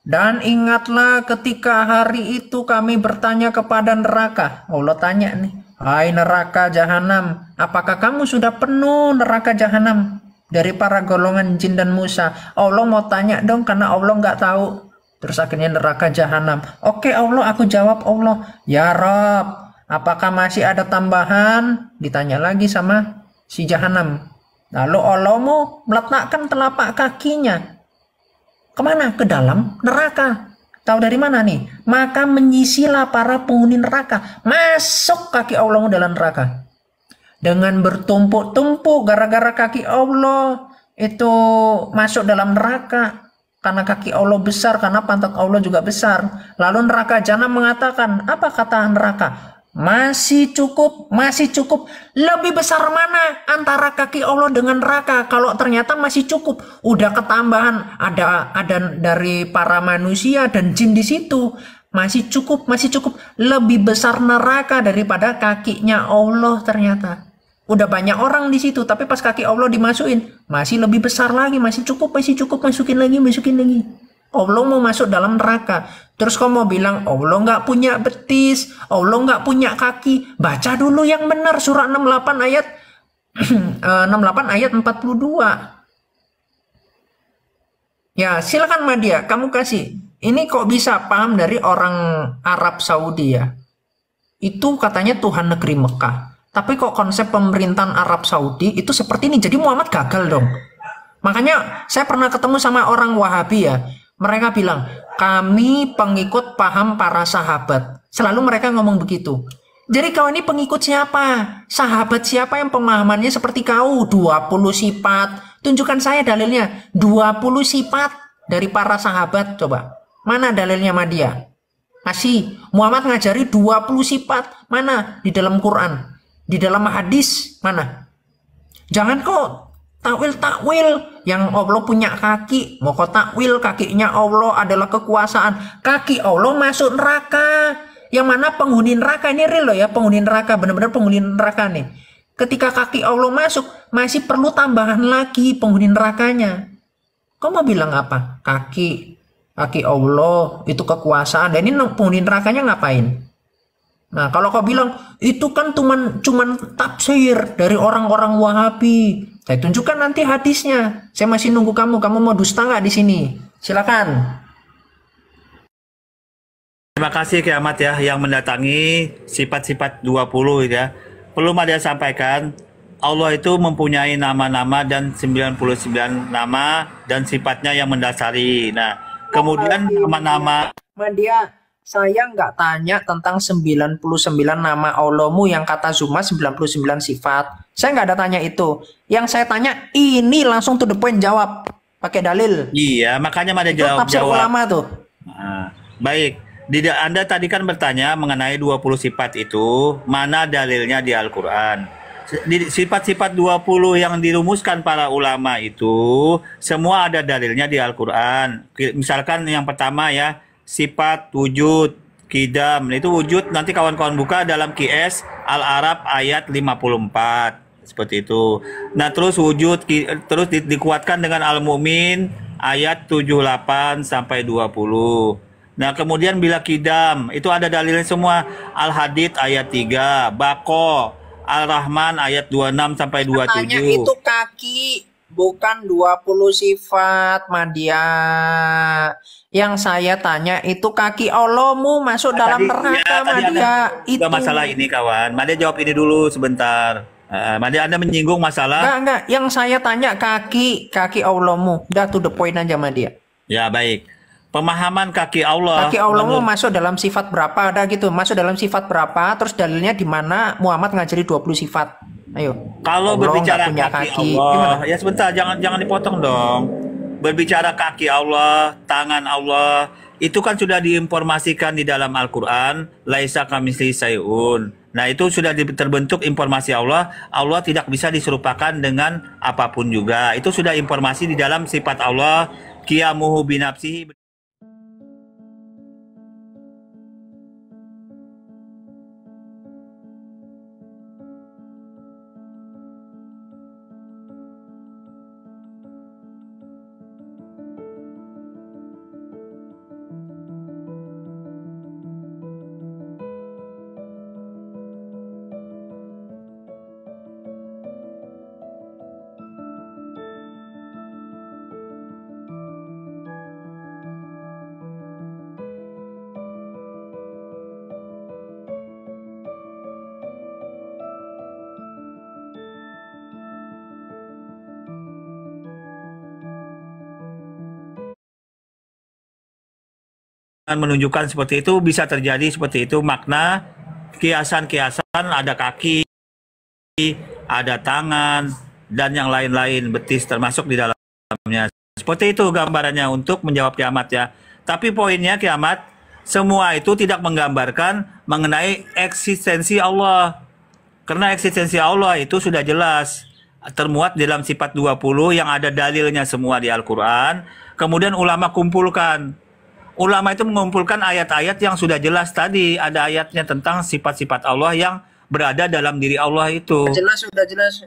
Dan ingatlah ketika hari itu kami bertanya kepada neraka. Allah tanya nih, hai neraka jahanam, apakah kamu sudah penuh neraka jahanam dari para golongan jin dan Musa? Allah mau tanya dong karena Allah nggak tahu. Terus akhirnya neraka jahanam. Oke Allah, aku jawab Allah. Ya Rob, apakah masih ada tambahan? Ditanya lagi sama si jahanam. Lalu Allah mau meletakkan telapak kakinya. Kemana? Ke dalam neraka. Tahu dari mana nih? Maka menyisilah para penghuni neraka. Masuk kaki Allah dalam neraka. Dengan bertumpuk-tumpuk gara-gara kaki Allah. itu masuk dalam neraka karena kaki Allah besar, karena pantat Allah juga besar. Lalu neraka jahanam mengatakan, apa kata neraka? Masih cukup, masih cukup. Lebih besar mana antara kaki Allah dengan neraka? Kalau ternyata masih cukup, udah ketambahan ada dari para manusia dan jin di situ. Masih cukup, masih cukup. Lebih besar neraka daripada kakinya Allah ternyata. Udah banyak orang di situ, tapi pas kaki Allah dimasukin, masih lebih besar lagi, masih cukup, masukin lagi, masukin lagi. Allah mau masuk dalam neraka. Terus kau mau bilang Allah nggak punya betis, Allah nggak punya kaki. Baca dulu yang benar surah 68 ayat 68 ayat 42. Ya, silakan Madia, kamu kasih. Ini kok bisa paham dari orang Arab Saudi ya? Itu katanya Tuhan negeri Mekah. Tapi kok konsep pemerintahan Arab Saudi itu seperti ini. Jadi Muhammad gagal dong. Makanya saya pernah ketemu sama orang Wahabi ya. Mereka bilang, kami pengikut paham para sahabat. Selalu mereka ngomong begitu. Jadi kau ini pengikut siapa? Sahabat siapa yang pemahamannya seperti kau? 20 sifat. Tunjukkan saya dalilnya. 20 sifat dari para sahabat. Coba. Mana dalilnya Madia? Kasih. Muhammad ngajari 20 sifat. Mana? Di dalam Quran. Di dalam hadis mana? Jangan kok takwil yang Allah punya kaki, mau kok takwil kakinya Allah adalah kekuasaan. Kaki Allah masuk neraka. Yang mana penghuni neraka ini real loh ya, penghuni neraka, benar-benar penghuni neraka nih. Ketika kaki Allah masuk, masih perlu tambahan lagi penghuni nerakanya. Kau mau bilang apa? Kaki Allah itu kekuasaan. Dan ini penghuni nerakanya ngapain? Nah, kalau kau bilang itu kan cuman tafsir dari orang-orang Wahabi, saya tunjukkan nanti hadisnya. Saya masih nunggu kamu. Kamu mau dusta nggak di sini? Silakan. Terima kasih Kiamat ya yang mendatangi sifat-sifat 20 ya. Perlu Madia sampaikan, Allah itu mempunyai nama-nama dan 99 nama dan sifatnya yang mendasari. Nah, kemudian nama-nama Madia, saya nggak tanya tentang 99 nama Allahmu yang kata Zuma 99 sifat. Saya nggak ada tanya itu. Yang saya tanya ini langsung to the point jawab. Pakai dalil. Iya, makanya Madia Itu tafsir jawab. ulama tuh. Nah, baik. Anda tadi kan bertanya mengenai 20 sifat itu, mana dalilnya di Al-Quran? Sifat-sifat 20 yang dirumuskan para ulama itu, semua ada dalilnya di Al-Quran. Misalkan yang pertama ya, sifat wujud, kidam. Itu wujud nanti kawan-kawan buka dalam QS Al-Arab ayat 54. Seperti itu. Nah terus wujud, terus dikuatkan dengan Al-Mu'min ayat 78 sampai 20. Nah kemudian bila kidam, itu ada dalilnya semua. Al-Hadid ayat 3, Baqo, Al-Rahman ayat 26 sampai 27. Katanya itu kaki, bukan 20 sifat, Madia. Yang saya tanya itu kaki Allahmu masuk dalam neraka, Madia. Itu masalah ini kawan. Madia jawab ini dulu sebentar. Madia, Anda menyinggung masalah. Enggak. Yang saya tanya kaki Allahmu. Udah to the point aja, Madia. Ya baik. Pemahaman kaki Allah. Kaki Allahmu masuk dalam sifat berapa? Ada gitu. Masuk dalam sifat berapa? Terus dalilnya di mana Muhammad ngajari 20 sifat. Ayo. Kalau Allah berbicara kaki Allah, gimana? ya sebentar, jangan dipotong dong. Berbicara kaki Allah, tangan Allah, itu kan sudah diinformasikan di dalam Al-Quran. Laisa kamitslihi syai'un. Nah itu sudah terbentuk informasi Allah. Allah tidak bisa diserupakan dengan apapun juga. Itu sudah informasi di dalam sifat Allah. Qiyamuhu binafsihi. Menunjukkan seperti itu, bisa terjadi seperti itu. Makna kiasan-kiasan, ada kaki, ada tangan, dan yang lain-lain, betis termasuk di dalamnya. Seperti itu gambarannya untuk menjawab kiamat ya. Tapi poinnya kiamat, semua itu tidak menggambarkan mengenai eksistensi Allah. Karena eksistensi Allah itu sudah jelas termuat dalam sifat 20 yang ada dalilnya semua di Al-Quran. Kemudian ulama kumpulkan. Ulama itu mengumpulkan ayat-ayat yang sudah jelas tadi. Ada ayatnya tentang sifat-sifat Allah yang berada dalam diri Allah itu. Sudah jelas,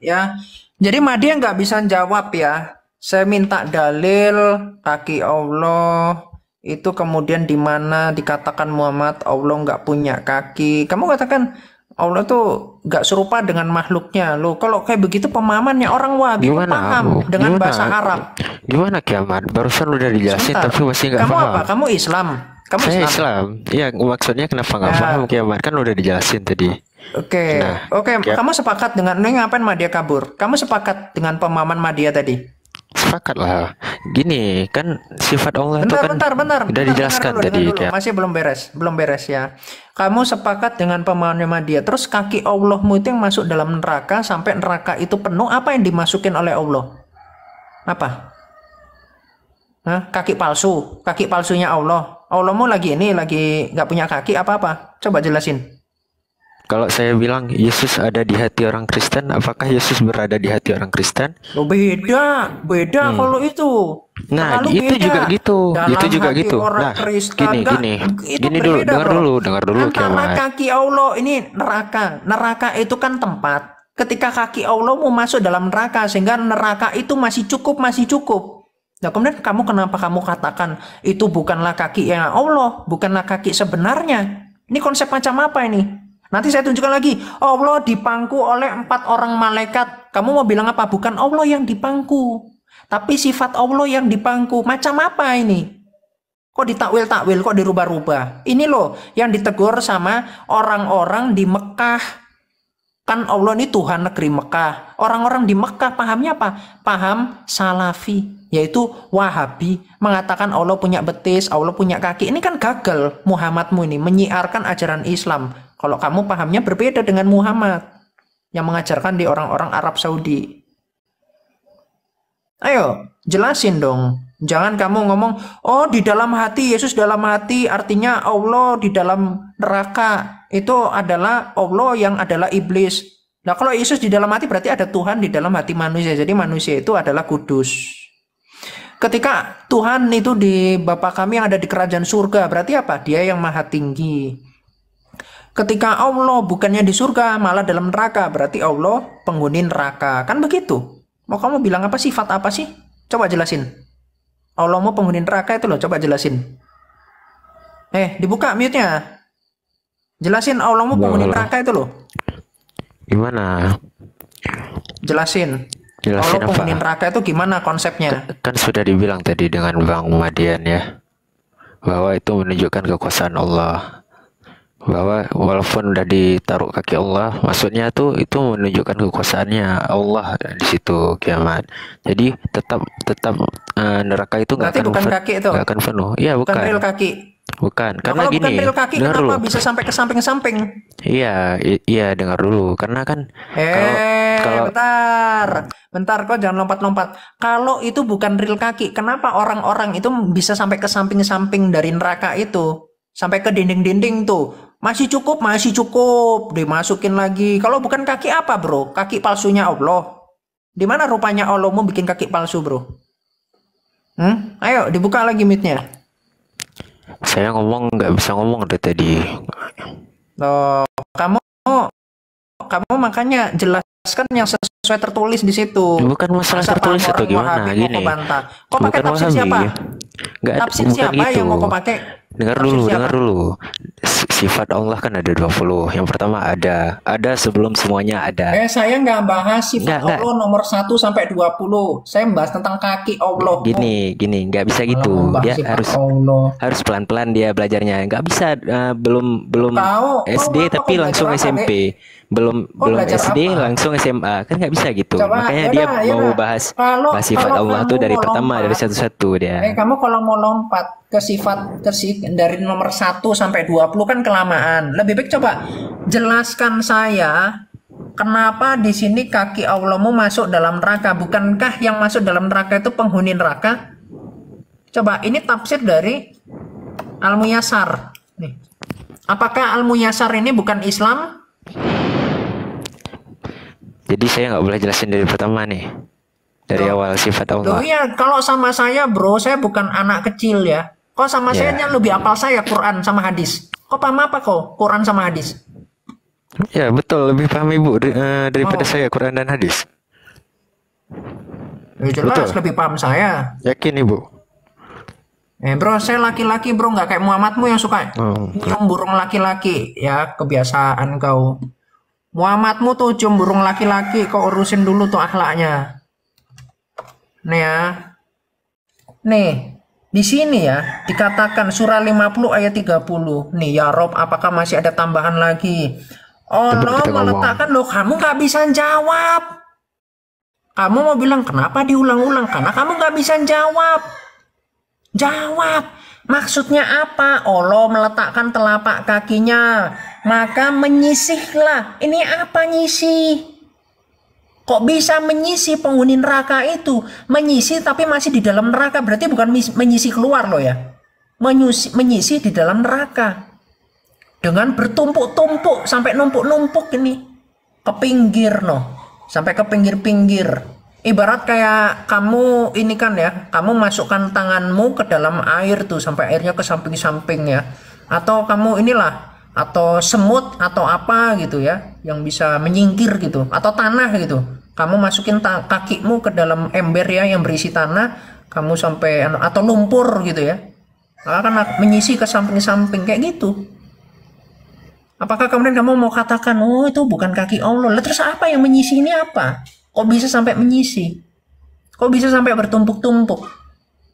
ya. Jadi Mahdi nggak bisa jawab ya. Saya minta dalil kaki Allah itu kemudian di mana dikatakan Muhammad Allah nggak punya kaki. Kamu katakan Allah tuh nggak serupa dengan makhluknya. Loh, kalau kayak begitu pemahamannya orang Wahabi paham dengan bahasa Arab. Gimana kiamat? Barusan udah dijelasin tapi masih nggak paham. Kamu apa? Kamu Islam? Saya Islam. Iya, maksudnya kenapa nggak paham kiamat? Kan udah dijelasin tadi. Oke. Kamu sepakat dengan ini ngapain Madya kabur? Kamu sepakat dengan pemahaman Madya tadi? Sepakat lah. Gini kan sifat Allah itu kan bentar, udah dijelaskan tadi. Masih belum beres ya. Kamu sepakat dengan pemahaman Madya. Terus kaki Allahmu itu yang masuk dalam neraka sampai neraka itu penuh. Apa yang dimasukin oleh Allah? Apa? Hah? Kaki palsu. Kaki palsunya Allah. Allahmu lagi nggak punya kaki apa-apa. Coba jelasin. Kalau saya bilang Yesus ada di hati orang Kristen, apakah Yesus berada di hati orang Kristen? Oh, beda kalau itu. Nah, itu beda. juga gitu. Dalam itu juga hati gitu. Orang Nah, Kristen, gini dulu, dengar dulu Antara kiamat. kaki Allah ini neraka. Neraka itu kan tempat. Ketika kaki Allah mau masuk dalam neraka sehingga neraka itu masih cukup. Nah, kemudian kenapa kamu katakan itu bukanlah kaki yang Allah, bukanlah kaki sebenarnya? Ini konsep macam apa ini? Nanti saya tunjukkan lagi. Allah dipangku oleh 4 orang malaikat. Kamu mau bilang apa? Bukan Allah yang dipangku, tapi sifat Allah yang dipangku. Macam apa ini? Kok ditakwil-takwil, kok dirubah-rubah? Ini loh yang ditegur sama orang-orang di Mekah. Kan Allah ini Tuhan negeri Mekah. Orang-orang di Mekah pahamnya apa? Paham Salafi, yaitu Wahabi, mengatakan Allah punya betis, Allah punya kaki. Ini kan gagal Muhammadmu ini menyiarkan ajaran Islam. Kalau kamu pahamnya berbeda dengan Muhammad yang mengajarkan di orang-orang Arab Saudi. Ayo, jelasin dong. Jangan kamu ngomong, oh di dalam hati, Yesus dalam hati, artinya Allah di dalam neraka. Itu adalah Allah yang adalah iblis. Nah, kalau Yesus di dalam hati berarti ada Tuhan di dalam hati manusia. Jadi manusia itu adalah kudus. Ketika Tuhan itu di Bapa kami yang ada di kerajaan surga, berarti apa? Dia yang maha tinggi. Ketika Allah bukannya di surga, malah dalam neraka, berarti Allah penghuni neraka. Kan begitu? Mau kamu bilang apa, sifat apa sih? Coba jelasin. Allah mau penghuni neraka itu loh, coba jelasin. Dibuka mute-nya. Jelasin Allah mau penghuni neraka itu loh. Gimana? Jelasin Jelasin Allah apa? penghuni neraka itu gimana konsepnya? Kan sudah dibilang tadi dengan Bang Madian ya, bahwa itu menunjukkan kekuasaan Allah. Bahwa walaupun udah ditaruh kaki Allah, maksudnya tuh itu menunjukkan kekuasaannya Allah di situ kiamat. Jadi tetap neraka itu nggak akan bukan kaki itu. Nggak akan penuh. Iya, bukan. Real kaki. Bukan, Nah, karena kalau gini. bukan real kaki, Dengar kenapa dulu. bisa sampai ke samping-samping? Iya, dengar dulu. Karena kan kalau bentar, kok jangan lompat-lompat. Kalau itu bukan real kaki, kenapa orang-orang itu bisa sampai ke samping-samping dari neraka itu? Sampai ke dinding-dinding tuh. Masih cukup, dimasukin lagi. Kalau bukan kaki apa, bro? Kaki palsunya Allah. Di mana rupanya Allah mau bikin kaki palsu, bro? Ayo, dibuka lagi mic-nya. saya ngomong nggak bisa ngomong dari tadi. Loh, kamu makanya jelaskan yang sesuai tertulis di situ. Bukan masalah tertulis atau gimana, gini. Kok pakai Bukan tafsir Wahabi. siapa? Nggak, Tafsir bukan siapa gitu. yang mau kau pakai? Dengar dulu. Sifat Allah kan ada 20. Yang pertama ada sebelum semuanya ada. Saya nggak bahas sifat Nggak. Allah nomor 1 sampai 20. Saya membahas tentang kaki Allah. Gini, nggak bisa gitu. Dia harus pelan-pelan dia belajarnya. Nggak bisa belum SD tapi langsung SMP. Belum SD apa? langsung SMA. Kan nggak bisa gitu. Coba, Makanya yaudah, dia mau bahas sifat kalau Allah tuh kamu dari mau pertama, lompat, dari satu-satu dia. kamu kalau mau lompat ke sifat dari nomor 1 sampai 20 kan kelamaan. Lebih baik coba jelaskan saya kenapa di sini kaki Allahmu masuk dalam neraka? Bukankah yang masuk dalam neraka itu penghuni neraka? Coba, ini tafsir dari Al-Muyassar. Nih. Apakah Al-Muyassar ini bukan Islam? Jadi saya nggak boleh jelasin dari pertama nih, dari awal sifat Loh Allah. iya, kalau sama saya bro, saya bukan anak kecil ya. Kok sama saya lebih apal saya Quran sama hadis. Kok paham apa kok Quran sama hadis? Ya betul, lebih paham ibu daripada saya Quran dan hadis. Ya jelas lebih paham saya. Yakin ibu? Bro, saya laki-laki bro, nggak kayak Muhammadmu yang suka nyium burung laki-laki. Ya, kebiasaan kau. Muhammadmu tuh cium burung laki-laki, kau urusin dulu tuh akhlaknya. Nih ya. Nih, di sini ya dikatakan surah 50 ayat 30. Nih ya Rob, apakah masih ada tambahan lagi? Allah meletakkan loh, kamu nggak bisa jawab. Kamu mau bilang kenapa diulang-ulang? Karena kamu nggak bisa jawab. Jawab. Maksudnya apa? Allah meletakkan telapak kakinya, maka menyisihlah. Ini apa nyisih? Kok bisa menyisih penghuni neraka itu? Menyisih tapi masih di dalam neraka. Berarti bukan menyisih keluar loh ya. Menyisih di dalam neraka. Dengan bertumpuk-tumpuk sampai numpuk-numpuk ini. Ke pinggir noh. Sampai ke pinggir-pinggir. Ibarat kayak kamu ini kan ya, kamu masukkan tanganmu ke dalam air tuh sampai airnya ke samping-samping ya. Atau kamu inilah, atau semut atau apa gitu ya, yang bisa menyingkir gitu, atau tanah gitu. Kamu masukin kakimu ke dalam ember ya yang berisi tanah, kamu sampai atau lumpur gitu ya. Akan menyisi ke samping-samping kayak gitu. Apakah kemudian kamu mau katakan, oh itu bukan kaki Allah? Lah terus apa yang menyisi ini apa? Kok bisa sampai menyisi? Kok bisa sampai bertumpuk-tumpuk?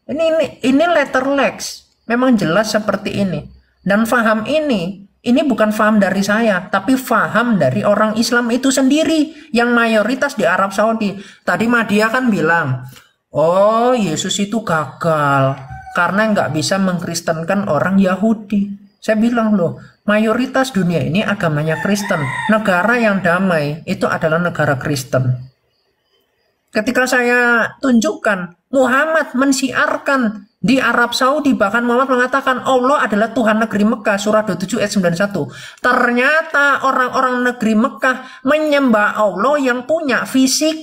Ini letter lex. Memang jelas seperti ini. Dan faham ini bukan faham dari saya, tapi faham dari orang Islam itu sendiri yang mayoritas di Arab Saudi. Tadi Madia kan bilang, oh Yesus itu gagal karena nggak bisa mengkristenkan orang Yahudi. Saya bilang loh, mayoritas dunia ini agamanya Kristen. Negara yang damai itu adalah negara Kristen. Ketika saya tunjukkan Muhammad mensiarkan di Arab Saudi, bahkan Muhammad mengatakan Allah adalah Tuhan negeri Mekah, surah 27 ayat 91. Ternyata orang-orang negeri Mekah menyembah Allah yang punya fisik,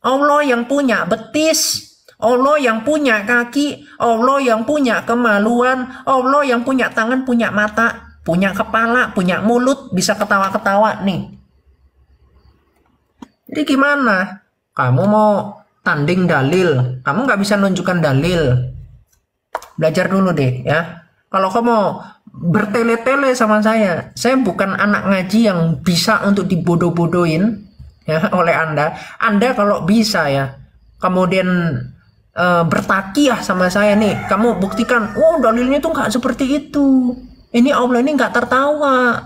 Allah yang punya betis, Allah yang punya kaki, Allah yang punya kemaluan, Allah yang punya tangan, punya mata, punya kepala, punya mulut, bisa ketawa-ketawa nih. Jadi gimana? Kamu mau tanding dalil, kamu nggak bisa nunjukkan dalil. Belajar dulu deh ya. Kalau kamu bertele-tele sama saya bukan anak ngaji yang bisa untuk dibodoh-bodohin ya oleh Anda. Anda kalau bisa ya, kemudian bertakiyah sama saya nih, kamu buktikan, oh dalilnya tuh nggak seperti itu. Ini Allah ini nggak tertawa.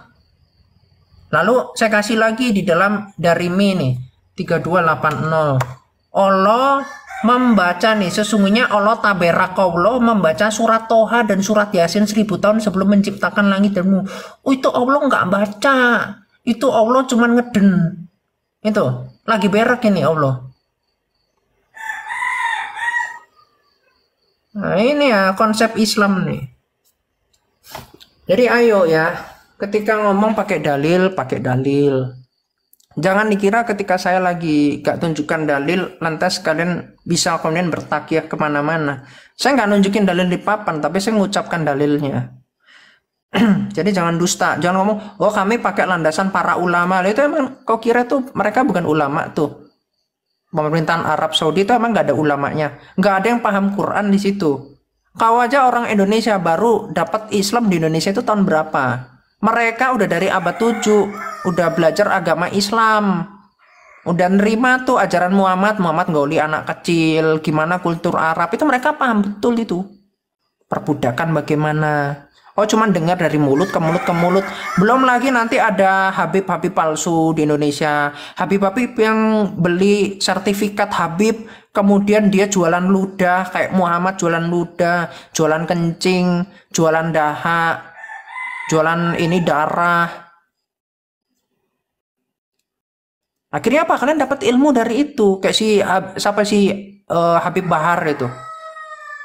Lalu saya kasih lagi di dalam Darimi nih. 3280. Allah membaca nih, sesungguhnya Allah tabarakallah membaca surat Toha dan surat Yasin 1000 tahun sebelum menciptakan langit dan bumi. Oh itu Allah nggak baca, itu Allah cuma ngeden. Itu lagi berak ini Allah. Nah ini ya konsep Islam nih. Jadi ayo ya, ketika ngomong pakai dalil, pakai dalil. Jangan dikira ketika saya lagi gak tunjukkan dalil, lantas kalian bisa kemudian bertakiyah kemana-mana. Saya nggak nunjukin dalil di papan, tapi saya mengucapkan dalilnya. Jadi jangan dusta, jangan ngomong, oh kami pakai landasan para ulama. Itu emang kau kira tuh mereka bukan ulama tuh. Pemerintahan Arab Saudi itu emang nggak ada ulamanya, nggak ada yang paham Quran di situ. Kau aja orang Indonesia baru dapat Islam di Indonesia itu tahun berapa? Mereka udah dari abad 7 udah belajar agama Islam, udah nerima tuh ajaran Muhammad gauli anak kecil, gimana kultur Arab itu mereka paham betul itu. Perbudakan bagaimana? Oh cuman dengar dari mulut ke mulut ke mulut. Belum lagi nanti ada Habib-Habib palsu di Indonesia, Habib-Habib yang beli sertifikat Habib, kemudian dia jualan ludah kayak Muhammad, jualan ludah, jualan kencing, jualan dahak, jualan ini darah. Akhirnya apa? Kalian dapat ilmu dari itu. Kayak siapa sih Habib Bahar itu.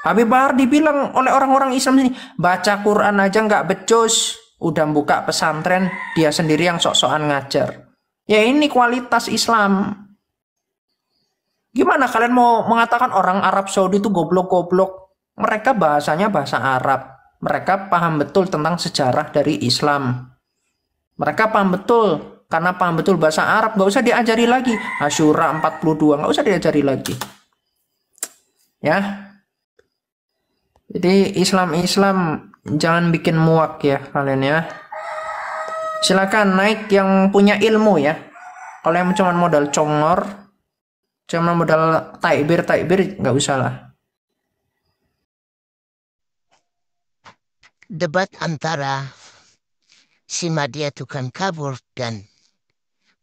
Habib Bahar dibilang oleh orang-orang Islam ini, baca Quran aja nggak becus, udah buka pesantren, dia sendiri yang sok-sokan ngajar. Ya ini kualitas Islam. Gimana kalian mau mengatakan orang Arab Saudi itu goblok-goblok? Mereka bahasanya bahasa Arab. Mereka paham betul tentang sejarah dari Islam. Mereka paham betul. Karena paham betul bahasa Arab, nggak usah diajari lagi. Asyura 42, nggak usah diajari lagi. Ya. Jadi Islam jangan bikin muak ya kalian ya. Silakan naik yang punya ilmu ya. Kalau yang cuma modal congor, cuma modal takbir nggak usah lah. Debat antara si Madia tukang kabur dan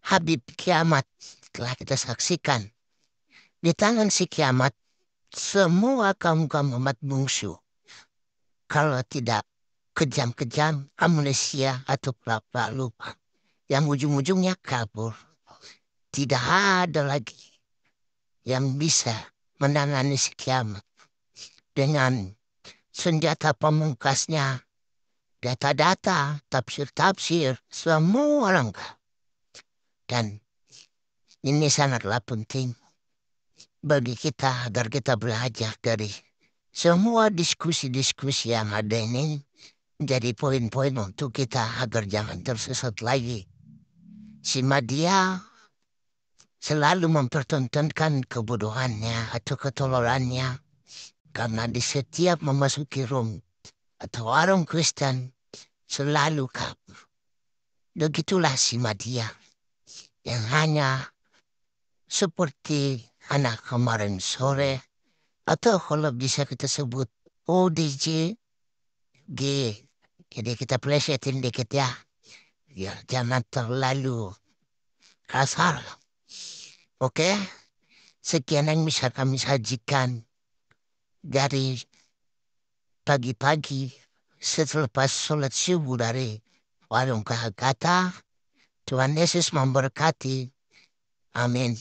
Habib Kiamat telah kita saksikan. Di tangan si Kiamat, semua kaum-kaum umat bungsu. Kalau tidak kejam-kejam, amnesia atau pelak lupa. Yang ujung-ujungnya kabur. Tidak ada lagi yang bisa menangani si Kiamat. Dengan senjata pemungkasnya, data-data, tafsir-tafsir, semua lengkap. Dan ini sangatlah penting bagi kita agar kita belajar dari semua diskusi-diskusi yang ada ini menjadi poin-poin untuk kita agar jangan tersesat lagi. Si Madia selalu mempertontonkan kebodohannya atau ketololannya karena di setiap memasuki room atau warung Kristen selalu kabur. Begitulah si Madia yang hanya seperti anak kemarin sore atau kalau bisa kita sebut ODJ G. Jadi kita plesetin dikit ya. Ya jangan terlalu kasar. Oke? Sekian yang bisa kami sajikan dari pagi-pagi setelah sholat subuh dari warung kata. Tuhan Yesus memberkati. Amin.